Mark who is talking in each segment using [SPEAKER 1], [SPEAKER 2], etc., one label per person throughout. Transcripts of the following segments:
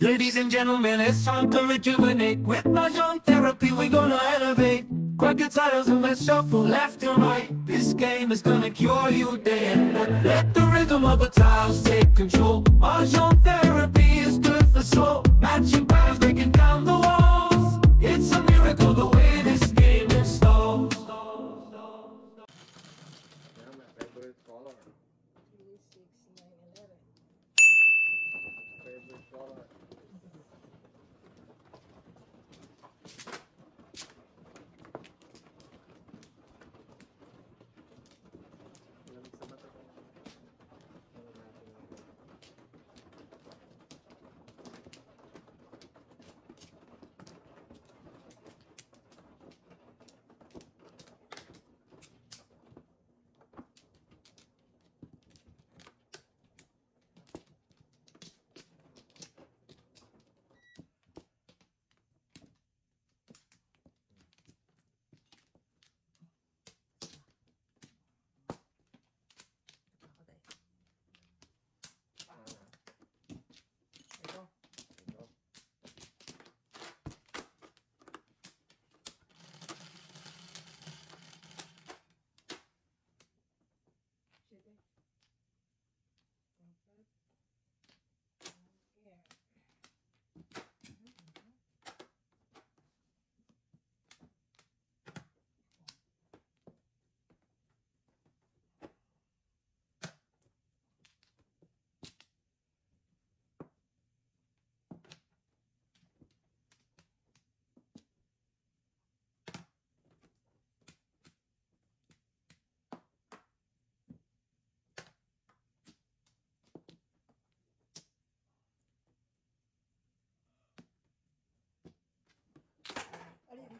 [SPEAKER 1] Ladies and gentlemen, it's time to rejuvenate. With Mahjong therapy, we're gonna elevate. Grab your titles and let's shuffle left and right. This game is gonna cure you day and night. Let the rhythm of the tiles take control. Mahjong therapy is good for soul. Matching patterns, breaking down the walls. It's a miracle the way this game installs.
[SPEAKER 2] Favorite color.
[SPEAKER 3] 3, 6, 9, 11.
[SPEAKER 2] Favorite color. Lamig sa mata ko. Ano natin ako.
[SPEAKER 3] Ito.
[SPEAKER 2] Ito.
[SPEAKER 3] Sige. Alin?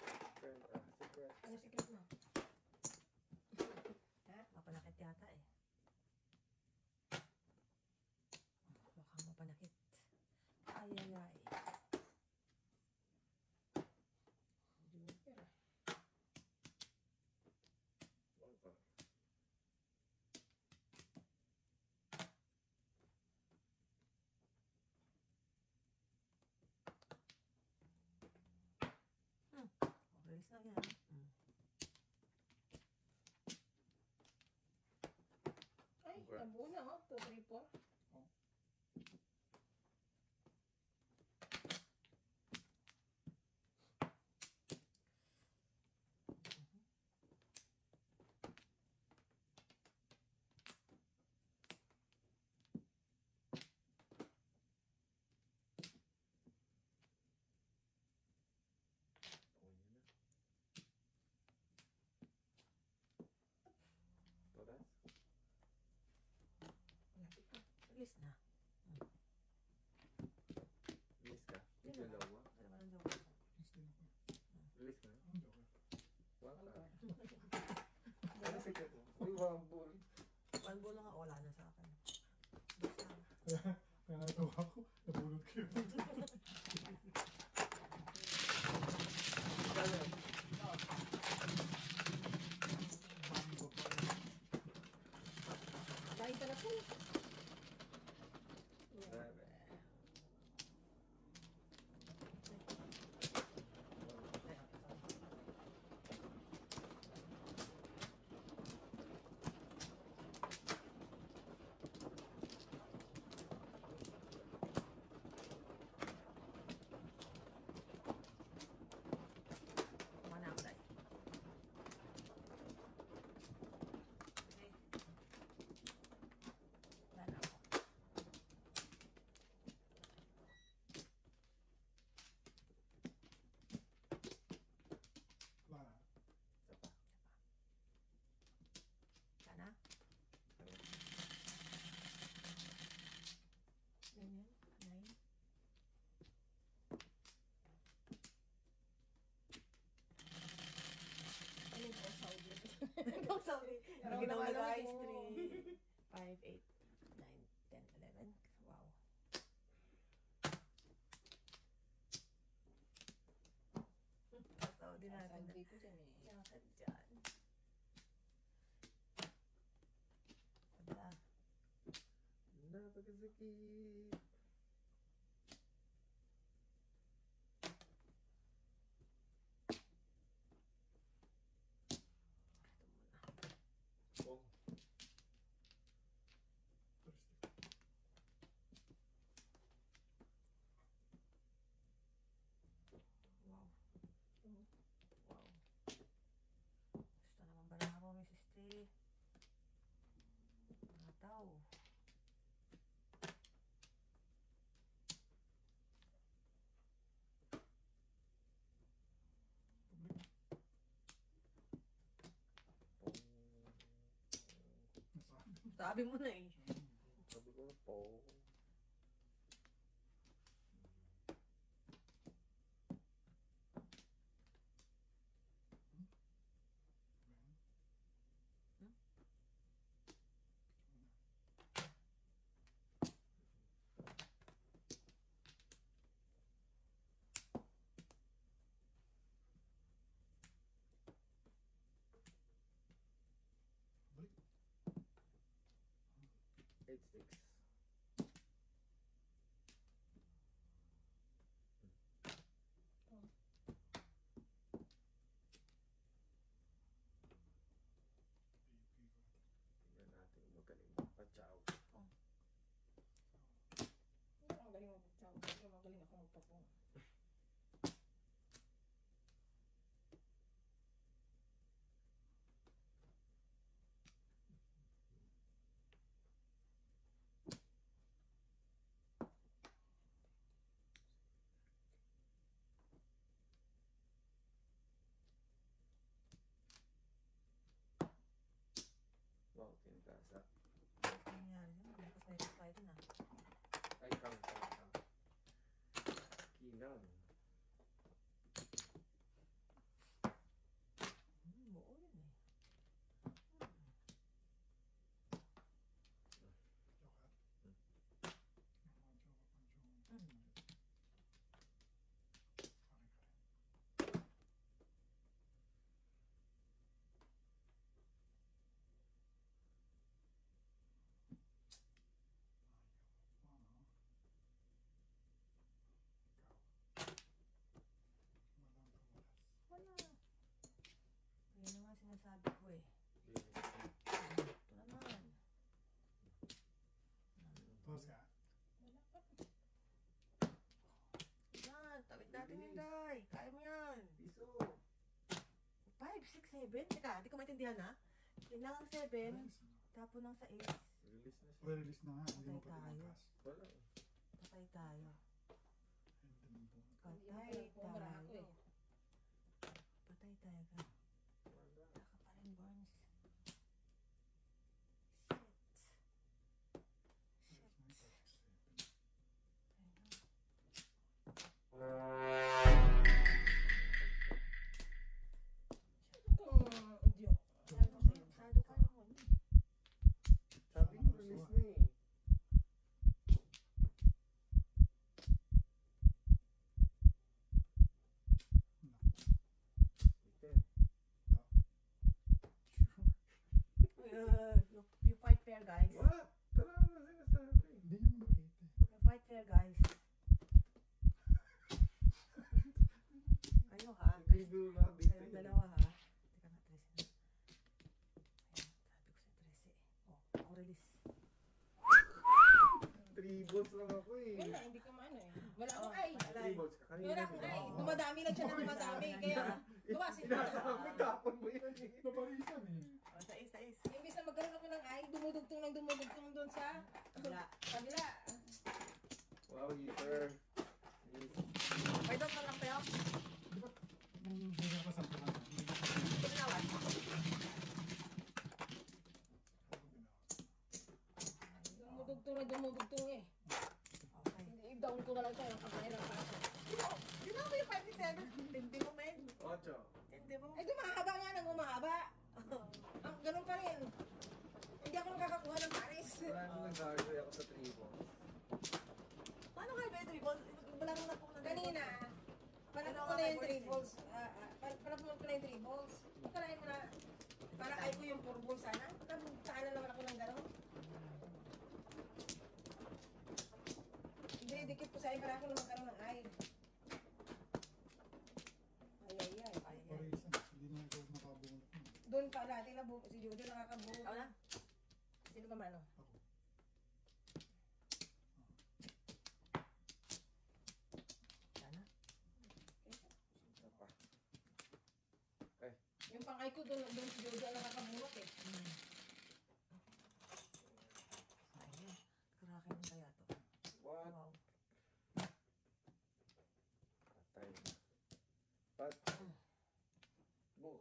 [SPEAKER 2] Secret.
[SPEAKER 3] Ano secret mo? Ha? Mapanakit yata eh. Mukhang mapanakit. Ay, ay, ay. Joker. Release na yan. Ay, nabuo na oh. 2, 3, 4.
[SPEAKER 2] Todas?
[SPEAKER 3] Malapit na. Release na.
[SPEAKER 2] Release ka?
[SPEAKER 3] Yun
[SPEAKER 2] Yung
[SPEAKER 3] na.
[SPEAKER 2] dalawa?
[SPEAKER 3] Ano naman ang joker?
[SPEAKER 2] Release ka na? Wow
[SPEAKER 3] Ano
[SPEAKER 2] ka.
[SPEAKER 3] ba?
[SPEAKER 2] Ano secret mo? Uy, wambol.
[SPEAKER 3] One ball lang nga, wala na sa akin. Basta.
[SPEAKER 4] Kaya natawa ko, nabulot ko yun.
[SPEAKER 2] Kaya,
[SPEAKER 3] Dahil ka na po.
[SPEAKER 2] grabe.
[SPEAKER 3] Mana ako dahil. Okay. Wala na ako.
[SPEAKER 4] Wala.
[SPEAKER 2] Isa pa.
[SPEAKER 3] Sana?
[SPEAKER 2] Ano?
[SPEAKER 3] Ganyan. 9. Ano yung Saudi? Ikaw Saudi. Hindi daw na guys. 3, 5, 8, 9, 10, 11. Wow. Saudi natin.
[SPEAKER 5] Sabi ko dyan eh.
[SPEAKER 3] Yakad dyan. Wala.
[SPEAKER 2] Napakasakit.
[SPEAKER 3] Sabi mo na eh.
[SPEAKER 2] Sabi ko po.
[SPEAKER 4] Balik.
[SPEAKER 2] 8-6. Tingnan natin kung magaling magpa-chow.
[SPEAKER 3] Hindi ako magaling magpapsaw. Pero magaling ako magpapong.
[SPEAKER 2] Wow, tinagasa.
[SPEAKER 3] Ano nangyari yun? Tapos na ito tayo dun ah.
[SPEAKER 2] Ay, kang. Kilang.
[SPEAKER 3] Buo yun eh.
[SPEAKER 4] Joker. Pancho.
[SPEAKER 3] Mm. Wala. Ayun na nga sinasabi ko eh. Ito naman.
[SPEAKER 4] Tapos ka.
[SPEAKER 3] Wala pa. Yan, tawid natin yun, Day. Kaya mo yan.
[SPEAKER 2] Piso.
[SPEAKER 3] 5, 6, 7. Teka, hindi ko maintindihan ha. Tingnan ang 7. Tapon ng 6.
[SPEAKER 2] Release na siya.
[SPEAKER 4] Well, release na nga. Hindi mo pa
[SPEAKER 3] Patay tayo.
[SPEAKER 4] lumagpas.
[SPEAKER 2] Wala.
[SPEAKER 3] Patay tayo.
[SPEAKER 4] And then, boom.
[SPEAKER 3] Patay tayo. Patay tayo ka.
[SPEAKER 2] Wala.
[SPEAKER 3] Taka pa rin, Burns. Shit. Shit. Masyado kayo mo.
[SPEAKER 2] Sabi ko, release na eh. Ito.
[SPEAKER 3] You fight fair, guys.
[SPEAKER 2] What? Tara na sinasabi.
[SPEAKER 4] Hindi niya mabakit eh.
[SPEAKER 3] You fight fair, guys. Kayo ha.
[SPEAKER 2] Hindi doon ako dito.
[SPEAKER 3] Kayong dalawa ha. Teka na, Tracy na. Ayan, sabi ko sa Tracy. Oh, ako release.
[SPEAKER 2] 3 balls lang ako eh.
[SPEAKER 5] Wala, hindi ko maano eh. Wala akong ay.
[SPEAKER 2] 3 balls ka kanina.
[SPEAKER 5] Wala akong ay. Dumadami lang siya ng dumadami. Kaya, gawasin mo.
[SPEAKER 2] Sinasabi, tapon mo yan eh.
[SPEAKER 4] Naparisan eh.
[SPEAKER 3] Oh, sais.
[SPEAKER 5] Imbis na magkaroon ako ng ay, dumudugtong doon sa
[SPEAKER 3] Wala.
[SPEAKER 5] kabila.
[SPEAKER 2] Wow, heater.
[SPEAKER 3] May doon ka lang tayo.
[SPEAKER 4] Di ba? Nung hindi ka sa punan.
[SPEAKER 3] Pinawan.
[SPEAKER 5] Dumudugtong eh.
[SPEAKER 3] Okay.
[SPEAKER 5] I-down ko na lang siya. Ang panirang paso.
[SPEAKER 3] Di ba may 5, 6, 7? Tindi mo, men.
[SPEAKER 2] 8.
[SPEAKER 3] Tindi mo.
[SPEAKER 5] Ay, gumahaba nga nang gumahaba. Ang ganun pa rin. Hindi ako nakakakuha ng pares.
[SPEAKER 2] Wala nang nag-hardway ako sa 3 balls.
[SPEAKER 3] Paano kayo ba yung tribal? Wala nang napunan.
[SPEAKER 5] Kanina, palapon ko na yung 3 balls. Palapon ko na yung 3 balls. Kalahin mo na, para ay ko yung 4 balls sana. Nabugtaan na naman ako ng gano'n. Dikit ko sa iyo para ako na magkaroon ng ay. Ay.
[SPEAKER 4] Naparisan. Hindi na ikaw nakabunod.
[SPEAKER 5] Doon pa natin na si Jojo nakakabuo.
[SPEAKER 3] Ikaw na?
[SPEAKER 5] Sino ba mano?
[SPEAKER 4] Ako.
[SPEAKER 3] Sana.
[SPEAKER 2] Isa pa.
[SPEAKER 5] Yung pang-ay ko doon si Jojo nakakabunot eh.
[SPEAKER 3] Ayun. Karakin kaya to.
[SPEAKER 2] What?
[SPEAKER 3] Wow.
[SPEAKER 2] Patay na. Buhay.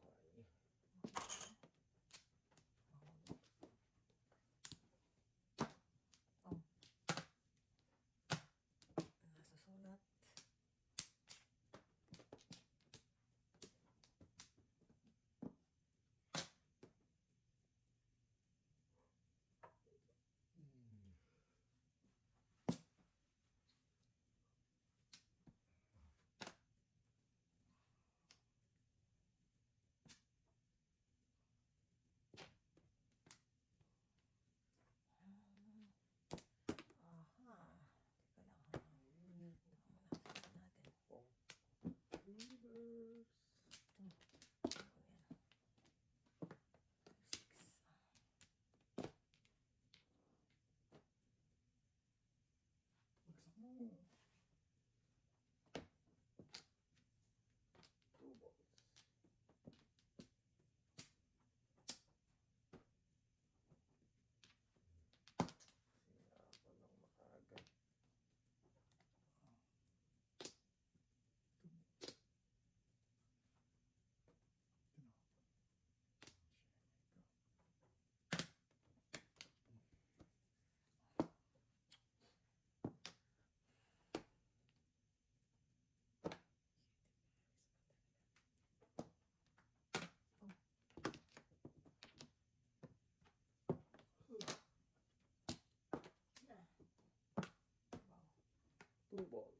[SPEAKER 6] balls.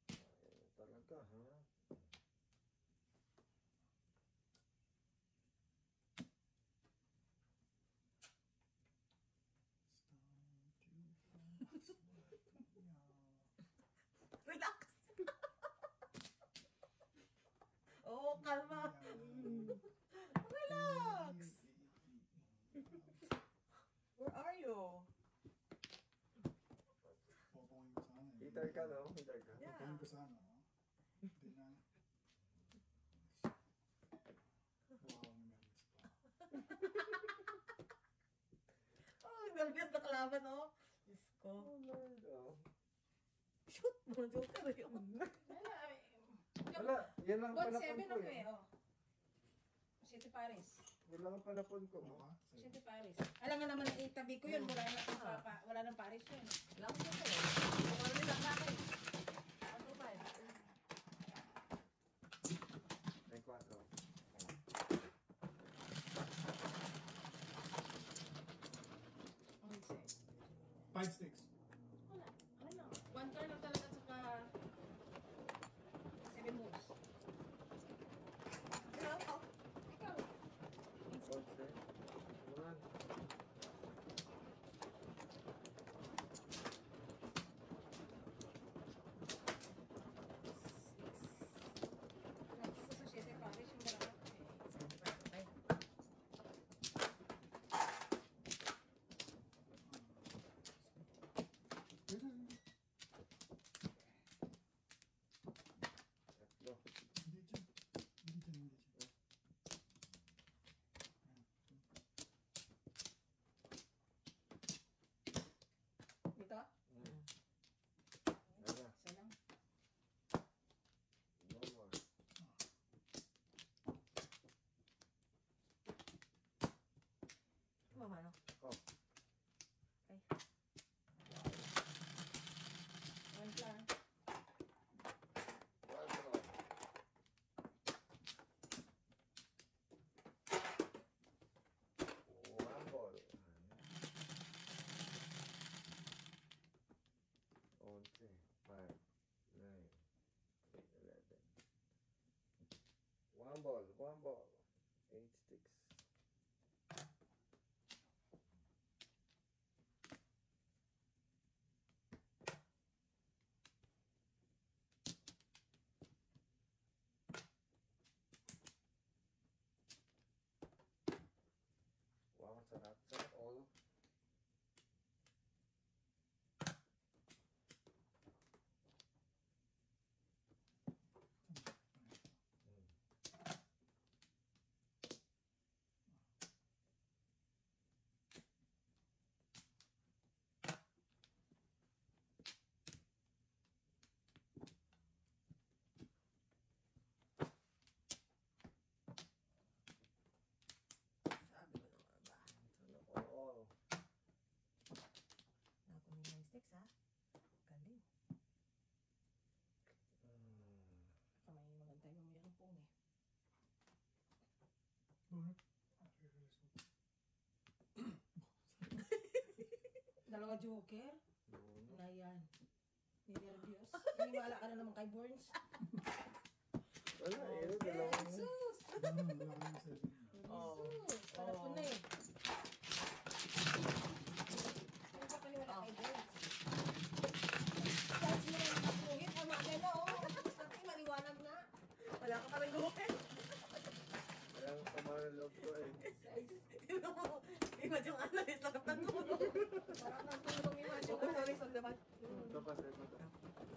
[SPEAKER 6] Ayan talaga, ha?
[SPEAKER 3] Relax. Oh, kalma. Relax. Where are you?
[SPEAKER 4] Popongin ko sana.
[SPEAKER 6] Hitar ka, no? Hitar ka.
[SPEAKER 3] Yeah.
[SPEAKER 4] Popongin ko sana. Hindi na. Wow, nervous pa.
[SPEAKER 3] Oh, nervous na kalaban, oh. Diyos ko.
[SPEAKER 6] Oh, Lord, oh.
[SPEAKER 3] Shoot mo, joker yun.
[SPEAKER 6] Wala, yan lang
[SPEAKER 5] Bot
[SPEAKER 6] panapon
[SPEAKER 5] 7
[SPEAKER 6] ko,
[SPEAKER 5] ako
[SPEAKER 6] eh.
[SPEAKER 5] eh, oh. City Paris.
[SPEAKER 6] Yan lang ang panapon ko,
[SPEAKER 4] Ano
[SPEAKER 6] mo.
[SPEAKER 4] ka?
[SPEAKER 5] City Paris. Alam nga naman ang itabi ko yun, wala nang Paris yun.
[SPEAKER 3] Wala ko siya eh. Wala rin lang bakit. Ano ba eh?
[SPEAKER 6] May 4.
[SPEAKER 5] Okay, sir.
[SPEAKER 4] 5 sticks.
[SPEAKER 5] Wala. Ano lang. One turn lang talaga saka 7 moves.
[SPEAKER 3] Kaya ako.
[SPEAKER 5] Ikaw.
[SPEAKER 6] Konse. Naman.
[SPEAKER 5] Nandito sa City Paris yung lahat.
[SPEAKER 3] Okay.
[SPEAKER 6] Tatlo.
[SPEAKER 4] Hindi dyan. Hindi dyan, hindi dyan.
[SPEAKER 5] Dito?
[SPEAKER 6] Mm. Wala.
[SPEAKER 5] Isa lang.
[SPEAKER 6] No more.
[SPEAKER 3] Mama, no?
[SPEAKER 6] Oh.
[SPEAKER 3] Okay.
[SPEAKER 5] One lang.
[SPEAKER 6] One more. One ball. 11, 5, 9, 11. One ball. 8 sticks. Wow, sarap. Sarap all.
[SPEAKER 3] Sabi ko naman ba?
[SPEAKER 6] Sana all.
[SPEAKER 3] Nakunin yung sticks, ha? Galing.
[SPEAKER 5] Kamay maganda yung mamaya ng pong eh.
[SPEAKER 4] Alright. Release ko.
[SPEAKER 5] Dalawa joker.
[SPEAKER 6] Uno.
[SPEAKER 5] Na yan. Ninervyos. Naniwala ka na naman kay Burns.
[SPEAKER 6] Wala, yun. Dalawang.
[SPEAKER 5] Jesus!
[SPEAKER 4] Wala kang 7.
[SPEAKER 3] Oh.
[SPEAKER 5] Jesus! Alam ko na eh. Ano ka paniwala kay Burns? Tapos mo na yung kapuhit. Amaga na oh. Sabi maliwanag na.
[SPEAKER 3] Wala ka pa rin gawin.
[SPEAKER 6] Kaya ang sama ng loob ko eh.
[SPEAKER 3] Tingnan mo. Imagine yung ano, yung sarap ng tulog.
[SPEAKER 5] Parang nagtulong yung Manjo
[SPEAKER 3] Oh, sorry,
[SPEAKER 5] Analysis.
[SPEAKER 3] sorry naman.
[SPEAKER 6] Ito pa, ito.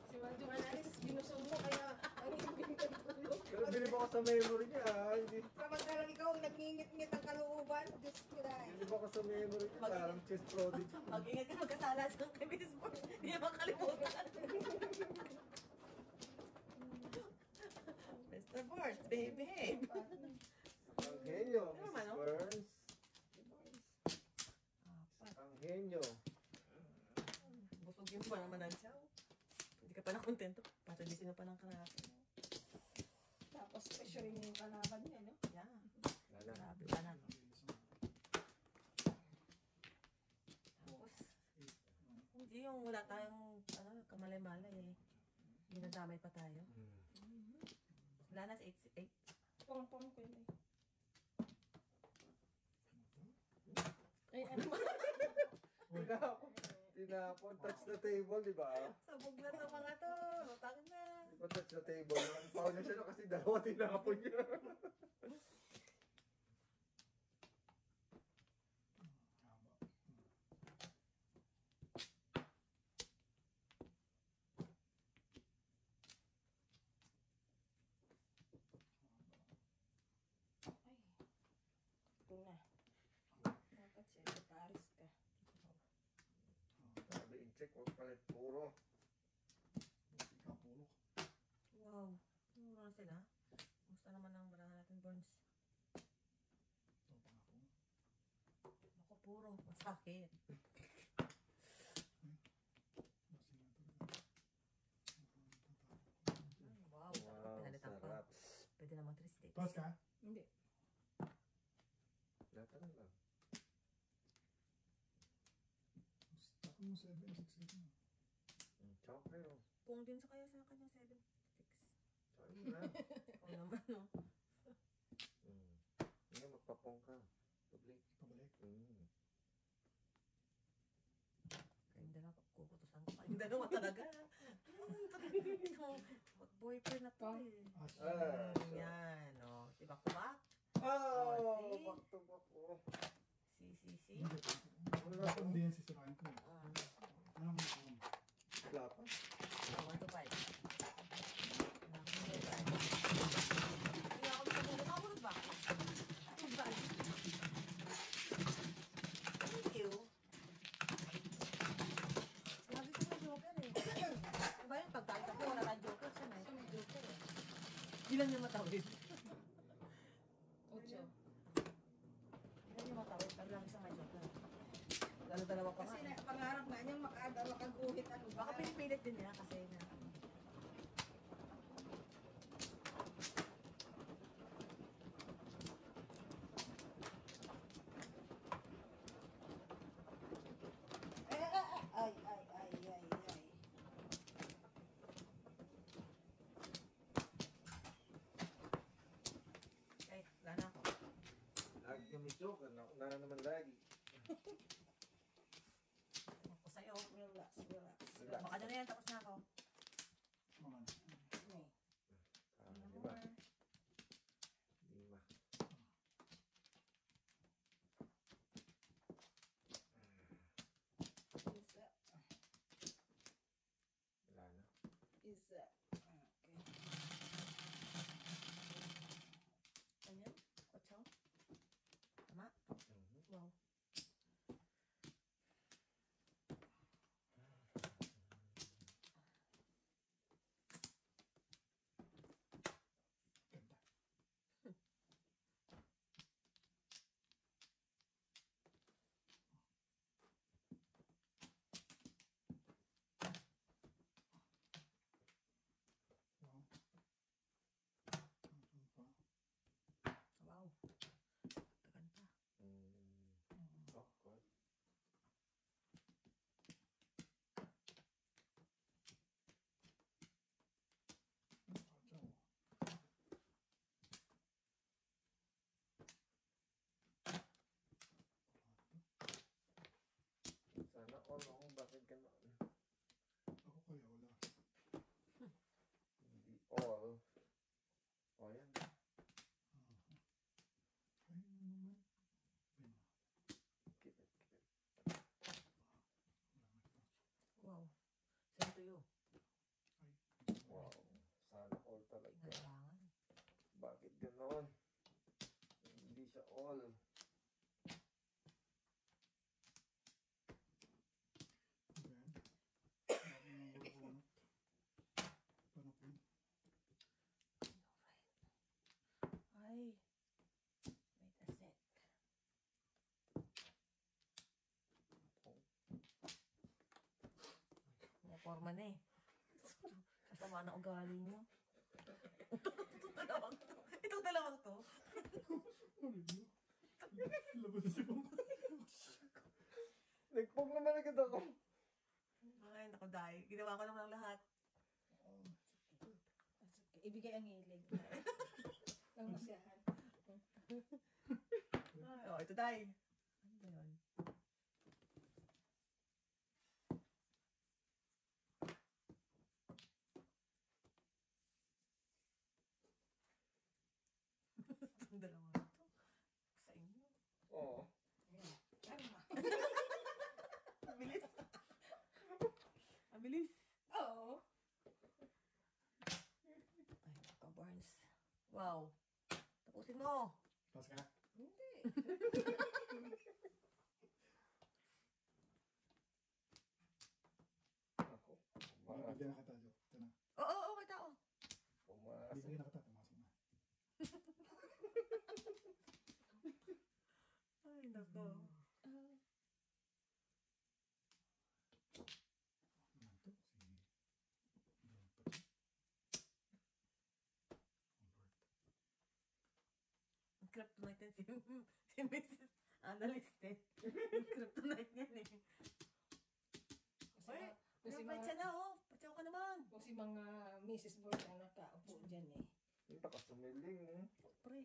[SPEAKER 5] Si Manjo Analysis, binusog mo kaya ang ibig ng tulog.
[SPEAKER 6] Pero bilib ako sa memory niya, ah. Hindi.
[SPEAKER 5] Samantalang ikaw ang nagngingit-ngit ang kalooban. Diyos ko dahil.
[SPEAKER 6] Bilib ako sa memory niya. Parang chess prodigy.
[SPEAKER 3] Mag-ingat ka magkasala sa kay Miss Sports. Hindi niya makalimutan. Mr. Sports, baby.
[SPEAKER 6] Ang henyo,
[SPEAKER 3] Ano
[SPEAKER 6] Mrs.
[SPEAKER 3] naman, oh?
[SPEAKER 6] Burns.
[SPEAKER 3] Apat.
[SPEAKER 6] Ang henyo.
[SPEAKER 3] Busog yung pa naman ang siya. Hindi ka pa na kontento. Patalisin mo pa ng karate.
[SPEAKER 5] Tapos pressure yung kalaban niya, no?
[SPEAKER 3] Yeah.
[SPEAKER 6] Wala.
[SPEAKER 3] Grabe ba na, no?
[SPEAKER 4] Release mo.
[SPEAKER 3] Tapos,
[SPEAKER 4] 8.
[SPEAKER 3] hindi yung wala tayong kamalay-malay eh. Dinadamay pa tayo. Wala na sa 8.
[SPEAKER 5] Pong-pong ko yun eh.
[SPEAKER 3] Ay, ano ba?
[SPEAKER 6] Tinapon, touch the table, di ba?
[SPEAKER 3] Sabog na to mga to. Lutang na.
[SPEAKER 6] Di ba touch the table? Ang foul na siya no, kasi dalawa tinapon niya.
[SPEAKER 4] Haba.
[SPEAKER 5] Ay. Ito na. Dapat siya, Paris ka.
[SPEAKER 6] Sabi, in-check, huwag palit puro.
[SPEAKER 4] Ikaw, pulok.
[SPEAKER 3] Wow. Mura sila. Gusto naman ang barahan natin, Burns.
[SPEAKER 4] Ito pa nga po.
[SPEAKER 3] Ako puro. Masakit.
[SPEAKER 4] Masing na talaga.
[SPEAKER 3] Wow.
[SPEAKER 6] Wow,
[SPEAKER 3] Pinalitan pa.
[SPEAKER 6] sarap.
[SPEAKER 3] Pwede naman 3 states.
[SPEAKER 4] Taas ka?
[SPEAKER 5] Hindi.
[SPEAKER 6] Lahat na lang.
[SPEAKER 4] Stop mo 7, 6, 7.
[SPEAKER 6] Tsaka kayo.
[SPEAKER 3] Kung din sa kaya sa kanya 7 sticks.
[SPEAKER 6] Tsaka yun na.
[SPEAKER 3] Oo naman, no?
[SPEAKER 6] Hindi, magpapong ka. Public.
[SPEAKER 4] Pabalik.
[SPEAKER 3] Kayong dalawa, kukutusan ko. Kayong dalawa talaga. Mag-boyfriend na to eh. Yan, o. Si back-to-back.
[SPEAKER 6] Oh,
[SPEAKER 3] see?
[SPEAKER 6] back to back oh.
[SPEAKER 3] Si.
[SPEAKER 4] Hindi. Dapat hindi yan sisirain ko.
[SPEAKER 3] Ah,
[SPEAKER 4] Anong mga
[SPEAKER 6] Wala pa.
[SPEAKER 3] 1 to 5. Hindi ako dito. Nakabulog ba ako? Thank you. Lagi siya may joker eh. Diba yung pagkakita ko, wala kang joker siya na.
[SPEAKER 5] Siya may joker eh.
[SPEAKER 3] Ilan niya matawid?
[SPEAKER 5] 8.
[SPEAKER 3] Ilan niya matawid? Pag lagi siya may joker. Dalawa pa nga.
[SPEAKER 5] Kasi pangarap nga niyang makaguhit ano ba?
[SPEAKER 3] Baka pinipilit din niya kasi na.
[SPEAKER 5] Ay.
[SPEAKER 3] Ay, wala na ako.
[SPEAKER 6] Lagi kami joker. Nauna na naman lagi.
[SPEAKER 3] Ako sa'yo.
[SPEAKER 5] Relax.
[SPEAKER 6] Relax.
[SPEAKER 3] Baka na yan, tapos na ako.
[SPEAKER 4] mga
[SPEAKER 5] May.
[SPEAKER 6] Di ba? Lima.
[SPEAKER 5] Isa.
[SPEAKER 6] Wala na.
[SPEAKER 5] Isa. Okay.
[SPEAKER 3] Ano yan? 8? Tama? Wow.
[SPEAKER 4] ganda. Wow. Ang pa.
[SPEAKER 3] Wow. Tagan pa.
[SPEAKER 6] Awkward.
[SPEAKER 4] Atsaw.
[SPEAKER 6] Sana all ako. Bakit ganon?
[SPEAKER 4] Ako kaya wala.
[SPEAKER 6] Hindi all. O yan.
[SPEAKER 4] Ay, ano naman. Ben,
[SPEAKER 6] Keep it, keep it.
[SPEAKER 4] wala may touch.
[SPEAKER 3] Wow. Same to you.
[SPEAKER 4] Ay,
[SPEAKER 6] Wow. Sana all talaga.
[SPEAKER 3] Kailangan.
[SPEAKER 6] Bakit ganon? Hindi siya all.
[SPEAKER 4] Ben. Bakit nang panapon?
[SPEAKER 3] Ay. Wait a sec. May forma na eh. Kasama na ugali niyo. Itong dalawang to.
[SPEAKER 4] Ano yun? Labas na si Pong.
[SPEAKER 6] Nagpog naman agad ako.
[SPEAKER 3] ko, Day. Ginawa ko naman ang lahat.
[SPEAKER 5] Ibigay ang hilig. Ang masyahan.
[SPEAKER 3] Oh, ito, Day. Ano ba yun? Itong dalawa na to. Sa inyo.
[SPEAKER 6] Oo.
[SPEAKER 5] Karma.
[SPEAKER 3] Ang bilis. Ang bilis.
[SPEAKER 5] Oo.
[SPEAKER 3] Ay, naka, Barnes. Wow. Tapusin mo.
[SPEAKER 4] Tapos ka na.
[SPEAKER 5] Hindi.
[SPEAKER 6] Ako.
[SPEAKER 4] Bigyan na kita, Jo. Ito na.
[SPEAKER 3] Oo, okay, tao.
[SPEAKER 6] Pumasok.
[SPEAKER 4] Bibigyan na kita. Pumasok na.
[SPEAKER 3] Ay, nako.
[SPEAKER 4] Ano to? Si...
[SPEAKER 3] Ang kryptonite yan si Mrs. Analyst eh. Ang kryptonite yan eh.
[SPEAKER 5] Kasi,
[SPEAKER 3] Ay,
[SPEAKER 5] kasi
[SPEAKER 3] pero patsa
[SPEAKER 5] mga,
[SPEAKER 3] na oh. Patsa ka naman.
[SPEAKER 5] kasi mga Mrs. Board ang nakaupo dyan eh.
[SPEAKER 6] Yung takasumiling.
[SPEAKER 3] Pre.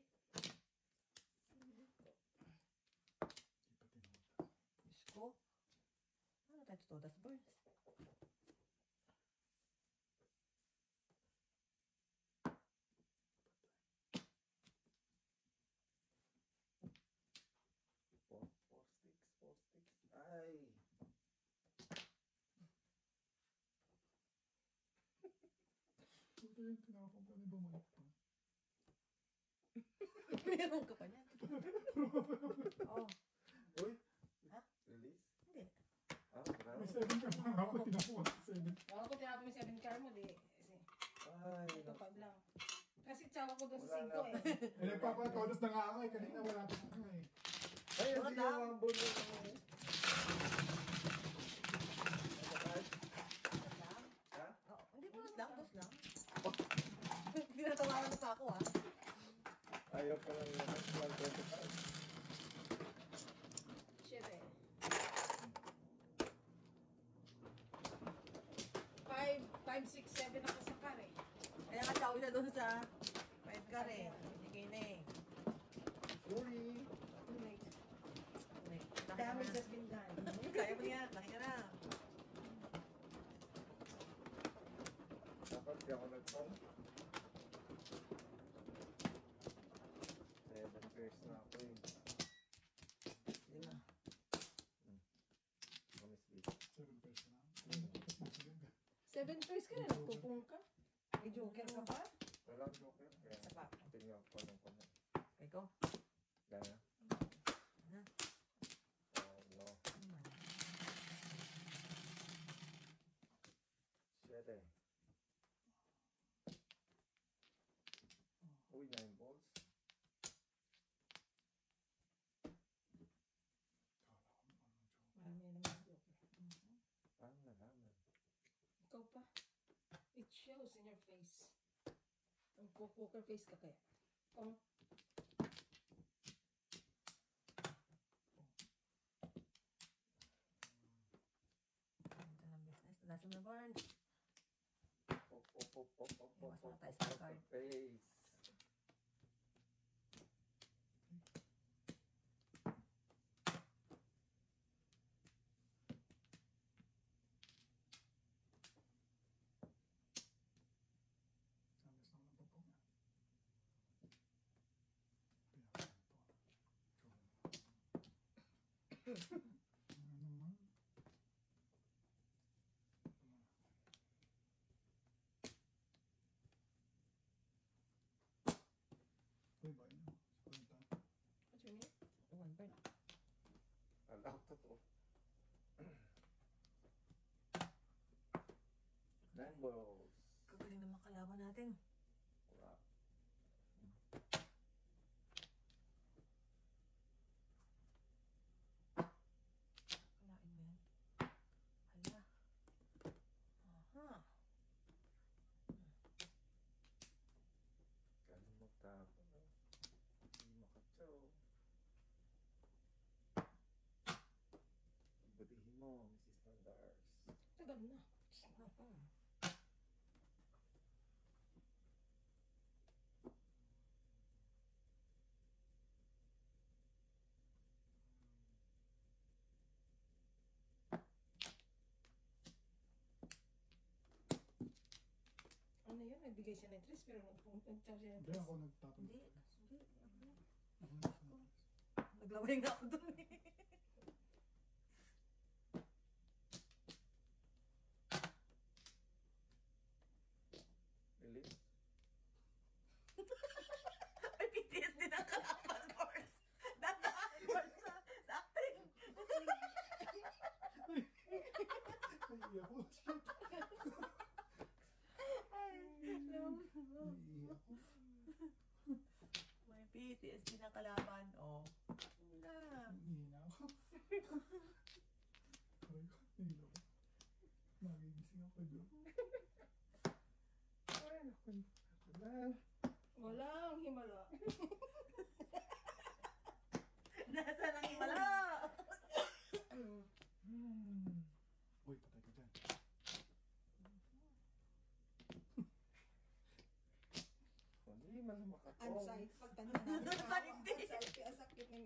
[SPEAKER 4] Di pa tinuod.
[SPEAKER 3] Diyos ko. Ano tayo to? Das Burns.
[SPEAKER 6] Four sticks. Ay.
[SPEAKER 4] Ito yung tinapang ko na bumalik pa.
[SPEAKER 3] Meron ka pa niyan. Oh.
[SPEAKER 6] Uy.
[SPEAKER 3] Ha?
[SPEAKER 6] Release?
[SPEAKER 3] Hindi.
[SPEAKER 6] Ah,
[SPEAKER 4] May
[SPEAKER 6] bravo.
[SPEAKER 4] 7 ka pa nga ako. Tinapuan sa 7.
[SPEAKER 5] Ako ko tinapos yung 7 car mo, di. Kasi,
[SPEAKER 6] Ay.
[SPEAKER 5] ito 5 lang. Kasi tsawa ko doon
[SPEAKER 6] Wala
[SPEAKER 5] sa 5
[SPEAKER 6] na.
[SPEAKER 5] eh.
[SPEAKER 4] Eh, nagpapatolos na nga ako eh. Kanina wala pa ako eh.
[SPEAKER 6] Ay,
[SPEAKER 3] Wala
[SPEAKER 6] hindi
[SPEAKER 3] na.
[SPEAKER 6] yung mga bulo.
[SPEAKER 3] Lang?
[SPEAKER 6] Ha?
[SPEAKER 3] Oo. Hindi po lang. Dos lang. Pinatawaran na pa ako ah.
[SPEAKER 6] Ayaw pa lang yan. 125.
[SPEAKER 5] Shit eh. 5, 6, 7 ako sa car eh.
[SPEAKER 3] Kaya nga tawag na doon sa 5 car eh. Hindi na eh.
[SPEAKER 6] Sorry.
[SPEAKER 5] Too late.
[SPEAKER 3] Kaya
[SPEAKER 5] Damage has been done.
[SPEAKER 3] Kaya mo yan. Laki ka na.
[SPEAKER 6] Dapat di ako nag-phone. 7 pairs na ako eh.
[SPEAKER 3] Lima.
[SPEAKER 6] Promise me.
[SPEAKER 4] 7 pesos na. Tapos nasigang ka.
[SPEAKER 5] 7 pairs ka na, nagpupong ka. May joker ka pa?
[SPEAKER 6] Walang joker. Kaya
[SPEAKER 3] Isa pa.
[SPEAKER 6] tingnan ko anong kuno.
[SPEAKER 3] Ikaw.
[SPEAKER 6] Gana?
[SPEAKER 3] Ano?
[SPEAKER 6] Oh no. Shit eh. Uy, 9 balls.
[SPEAKER 4] Kala ko ano, Jo.
[SPEAKER 5] Marami na naman joker.
[SPEAKER 6] Paano nalaman?
[SPEAKER 5] Ikaw pa. It shows in your face. Ang poker face ka kaya. Oh,
[SPEAKER 3] Ito ng business. Nasa na Barnes.
[SPEAKER 6] Pop, pop, pop, pop, pop, pop,
[SPEAKER 3] Iwas na
[SPEAKER 6] pop,
[SPEAKER 3] tayo
[SPEAKER 6] pop,
[SPEAKER 3] sa
[SPEAKER 6] pop,
[SPEAKER 3] card.
[SPEAKER 6] face.
[SPEAKER 4] Sabi sa mga papong na. Pinakain to. Jo. Ano naman? Uy, ba yun? Sa kwenta.
[SPEAKER 5] what's your name?
[SPEAKER 3] One bird.
[SPEAKER 6] Alak to to. 9 balls.
[SPEAKER 3] Kagaling naman kalaban natin.
[SPEAKER 6] Wala.
[SPEAKER 3] Kalain mo yan. Hala. Aha.
[SPEAKER 6] Galing magtapon. Hindi makatsaw. Butihin mo, Mrs. Landars.
[SPEAKER 5] Tagal na. Ano yun? Nagbigay siya ng 3 pero nag-charge siya ng
[SPEAKER 4] Hindi
[SPEAKER 5] 3.
[SPEAKER 4] ako nagtatapos.
[SPEAKER 3] Hindi.
[SPEAKER 4] Ako nagtatapos.
[SPEAKER 3] Naglaway nga ako dun eh.
[SPEAKER 6] Really?
[SPEAKER 3] Ay, PTSD na kalaban, Mars. Dadaan, Mars, sa acting.
[SPEAKER 4] Ay, ako. Shit. Ay, ako.
[SPEAKER 3] May PTSD na kalaban, oh. Na.
[SPEAKER 4] Hihina ako. Aray ko, hihina ako. Nagigising ako doon.
[SPEAKER 6] Ay, naku. Wala.
[SPEAKER 5] Walang himala.
[SPEAKER 3] Nasa nang pala.
[SPEAKER 4] Uy, patay ka dyan.
[SPEAKER 6] Hindi man makatong.
[SPEAKER 5] Unsight. Pagtanda namin.
[SPEAKER 3] Unsight.
[SPEAKER 5] Unsight. Ang sakit ng...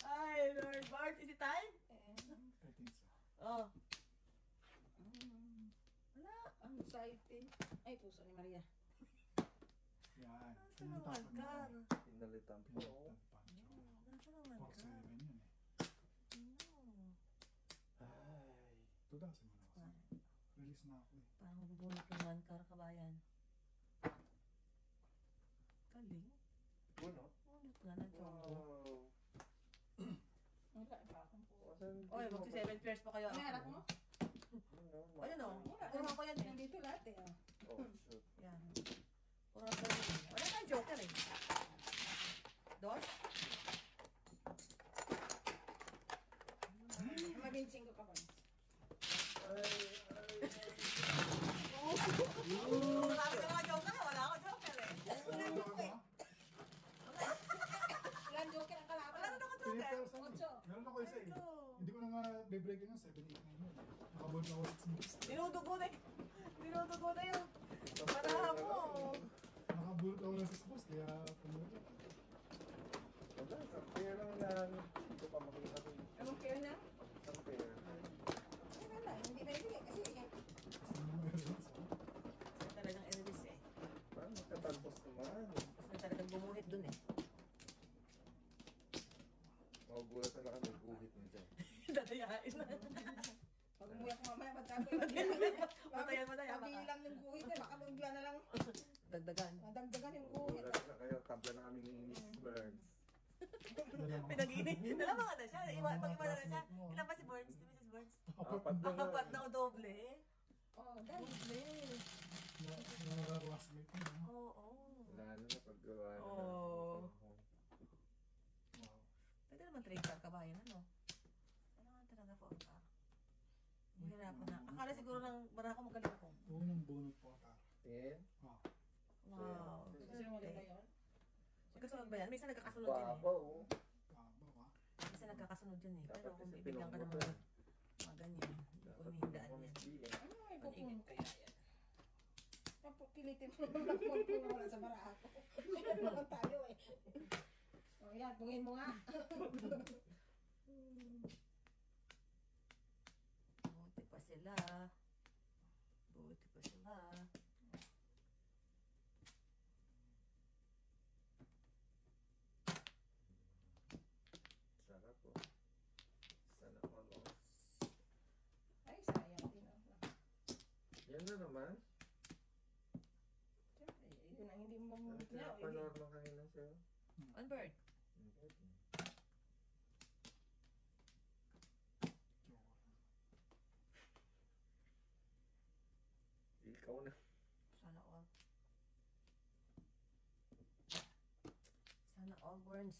[SPEAKER 3] Ay, Lord Bart, is it time?
[SPEAKER 4] I think so.
[SPEAKER 3] Oh.
[SPEAKER 5] Wala. Unsighted. Ay, puso ni Maria.
[SPEAKER 4] Yan.
[SPEAKER 3] Nasa naman ka?
[SPEAKER 6] Pinalitan po.
[SPEAKER 4] Pinalitan pancho.
[SPEAKER 3] Nasa naman
[SPEAKER 4] Or
[SPEAKER 3] ka?
[SPEAKER 4] 7 yun eh.
[SPEAKER 3] No.
[SPEAKER 6] Ay.
[SPEAKER 4] 2,000 mo na kasi. Release na ako eh.
[SPEAKER 3] Parang mabubunot ng one car, kabayan. Galing.
[SPEAKER 6] Puno?
[SPEAKER 3] Bunot nga ng chongo.
[SPEAKER 6] Wow.
[SPEAKER 5] Wala pa akong po.
[SPEAKER 6] Asan?
[SPEAKER 3] Oy, magsi 7 pairs pa kayo.
[SPEAKER 5] Ano harap mo?
[SPEAKER 6] Ano?
[SPEAKER 3] Ayun o.
[SPEAKER 5] Wala.
[SPEAKER 3] Kuha ko yan eh.
[SPEAKER 5] Nandito lahat eh.
[SPEAKER 6] Oh, shoot.
[SPEAKER 3] Yan. Pura ko yun. Wala kang joker eh. Dos?
[SPEAKER 5] Mabinsing ko ka ba?
[SPEAKER 3] Wala ka naman joker eh. Wala ako joker eh.
[SPEAKER 5] Walang joker. Walang joker ang kalaban.
[SPEAKER 3] Wala na ako joker.
[SPEAKER 4] 3,000
[SPEAKER 5] Ocho.
[SPEAKER 4] eh. Meron ako isa eh.
[SPEAKER 3] Ito.
[SPEAKER 4] Hindi ko na nga be-break yun 7, 8, 9 yun. Nakabot na ako 6 months.
[SPEAKER 3] Dinudugo na eh. Dinudugo na yung panaha mo.
[SPEAKER 4] Nakabulot ako ng 6 months kaya pumulit.
[SPEAKER 6] Wala, isang pair lang yan. Hindi ko pa makita ko yung
[SPEAKER 5] Anong care na?
[SPEAKER 6] isang pair.
[SPEAKER 5] Ay, wala. Hindi na ibigay kasi
[SPEAKER 4] Gusto mo meron sa
[SPEAKER 3] Talagang Elvis eh.
[SPEAKER 6] Parang magkatalpos naman.
[SPEAKER 3] Kasi talagang gumuhit dun eh.
[SPEAKER 6] Magugulat na lang kami, guhit mo dyan.
[SPEAKER 3] Dadayain na.
[SPEAKER 5] pag umuwi ako mamaya, magkakoy.
[SPEAKER 3] Matayan, matayan.
[SPEAKER 5] Pabilang ng guhit eh. Baka bigla na lang
[SPEAKER 3] Dagdagan.
[SPEAKER 5] madagdagan yung guhit.
[SPEAKER 6] Magugulat na kayo, tabla na kami ni Miss Burns.
[SPEAKER 3] Pinag-init. Dalawa nga na siya. Pag-iba na siya. Ilan pa si Burns? Si Mrs. Burns?
[SPEAKER 6] Apat na nga.
[SPEAKER 3] Apat na o doble.
[SPEAKER 5] Oh, dahil.
[SPEAKER 3] Doble.
[SPEAKER 4] Nakaka-classmate mo. no?
[SPEAKER 3] Oo.
[SPEAKER 6] Wala na paggawa na.
[SPEAKER 3] Oh.
[SPEAKER 4] Wow.
[SPEAKER 3] Pwede naman trade car kabayan, ano? Ano nga talaga phone car? Mahirapan na. Akala siguro ng barako magaling ko.
[SPEAKER 4] Unang bunot po ata.
[SPEAKER 6] Tingin?
[SPEAKER 4] Ah.
[SPEAKER 3] Wow.
[SPEAKER 5] Kasi maganda yun.
[SPEAKER 3] Magkasunod ba yan? Minsan nagkakasunod yun eh.
[SPEAKER 6] Baba, oh.
[SPEAKER 4] Tama ba?
[SPEAKER 3] Minsan nagkakasunod yun eh. Pero
[SPEAKER 6] Dapat
[SPEAKER 3] kung
[SPEAKER 6] kasi
[SPEAKER 3] bibigyan ka ng
[SPEAKER 6] pinumutan.
[SPEAKER 3] mga ganyan, hindi ko hinihindaan yan.
[SPEAKER 5] Ano may
[SPEAKER 3] Panigin
[SPEAKER 5] pupunta?
[SPEAKER 3] kaya yan.
[SPEAKER 5] Pilitin mo naman ang pupunta na wala sa barako. Ano naman tayo eh. O yan, tungin mo nga.
[SPEAKER 3] Buti pa sila. Buti pa sila.
[SPEAKER 6] Sarap, oh. Sana all off.
[SPEAKER 5] Ay, sayang din.
[SPEAKER 6] Yan na naman.
[SPEAKER 5] Siyempre, yun ang hindi mo
[SPEAKER 6] Ano
[SPEAKER 5] mamulit na.
[SPEAKER 6] pinapanormal kanina sa'yo?
[SPEAKER 3] On bird.
[SPEAKER 6] Ikaw na.
[SPEAKER 3] Sana all. Sana all burns.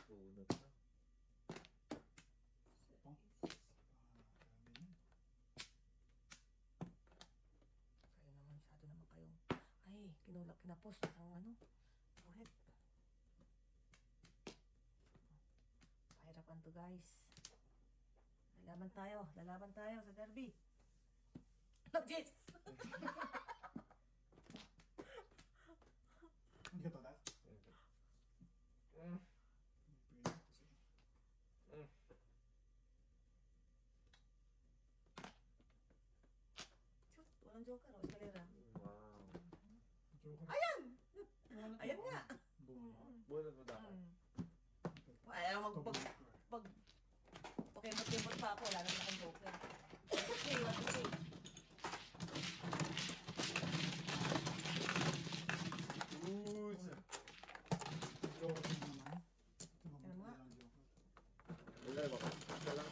[SPEAKER 6] Punot na.
[SPEAKER 4] Pang.
[SPEAKER 3] Kayo naman, masyado naman kayo. Ay, kinapost ang ano. Buhit. Pahirapan to guys. Lalaban tayo sa derby. Oh, yes!
[SPEAKER 4] Hindi ka tatas?
[SPEAKER 3] Shoot, walang joker, o, eskalera.
[SPEAKER 6] Wow.
[SPEAKER 4] Joker.
[SPEAKER 3] Ayan nga!
[SPEAKER 6] Bunot mo dapat.
[SPEAKER 3] Ayaw
[SPEAKER 4] Double
[SPEAKER 3] pag
[SPEAKER 4] joker.
[SPEAKER 3] pakimot-kimot pa ako, wala naman akong joker. Okay, okay.
[SPEAKER 6] Uus!
[SPEAKER 4] Joker din naman. Tumabot
[SPEAKER 3] Ano nga?
[SPEAKER 4] na lang joker.
[SPEAKER 6] Wala ba? Isa lang.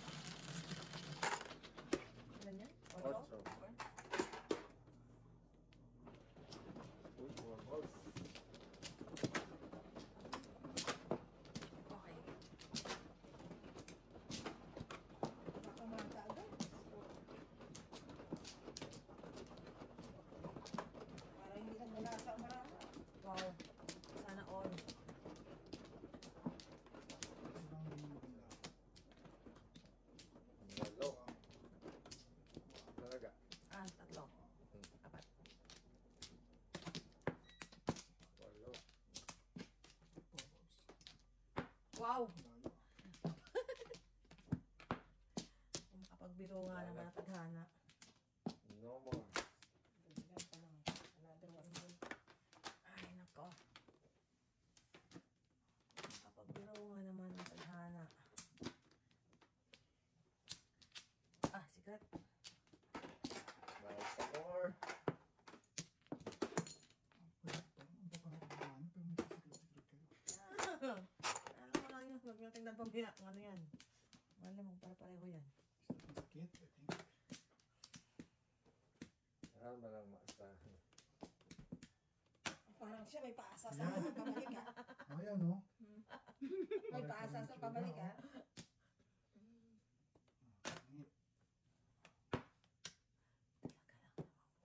[SPEAKER 3] Ilan yan?
[SPEAKER 6] Otso. Uy, 4 balls.
[SPEAKER 3] Okay.
[SPEAKER 5] Baka mata agad. Para hindi na malasa ang marami.
[SPEAKER 3] Wow. Sana all.
[SPEAKER 4] Ilang maganda.
[SPEAKER 6] Walo. Talaga.
[SPEAKER 3] Ah, tatlo. Apat.
[SPEAKER 6] Walo.
[SPEAKER 4] Four balls.
[SPEAKER 3] Wow!
[SPEAKER 4] Layo.
[SPEAKER 3] Kung makapagbiro nga naman ang tadhana.
[SPEAKER 6] No more.
[SPEAKER 5] Dagdagan pa lang. Another one more.
[SPEAKER 3] Ay, nako. Makapagbiro nga naman ang tadhana. Ah, secret.
[SPEAKER 6] Nice. More.
[SPEAKER 4] Pwede pa. Ang papangalan pero may secret kayo.
[SPEAKER 3] Alam mo lang yun. Huwag mo tingnan pambira. Kung ano yan. Wala mo, para-pareho yan.
[SPEAKER 4] Sakit, I think.
[SPEAKER 6] Saan ba lang maasahan?
[SPEAKER 5] Parang siya may paasa sa pabalik ha.
[SPEAKER 4] Ayan, no?
[SPEAKER 5] May paasa sa pabalik ha.
[SPEAKER 4] Pangit.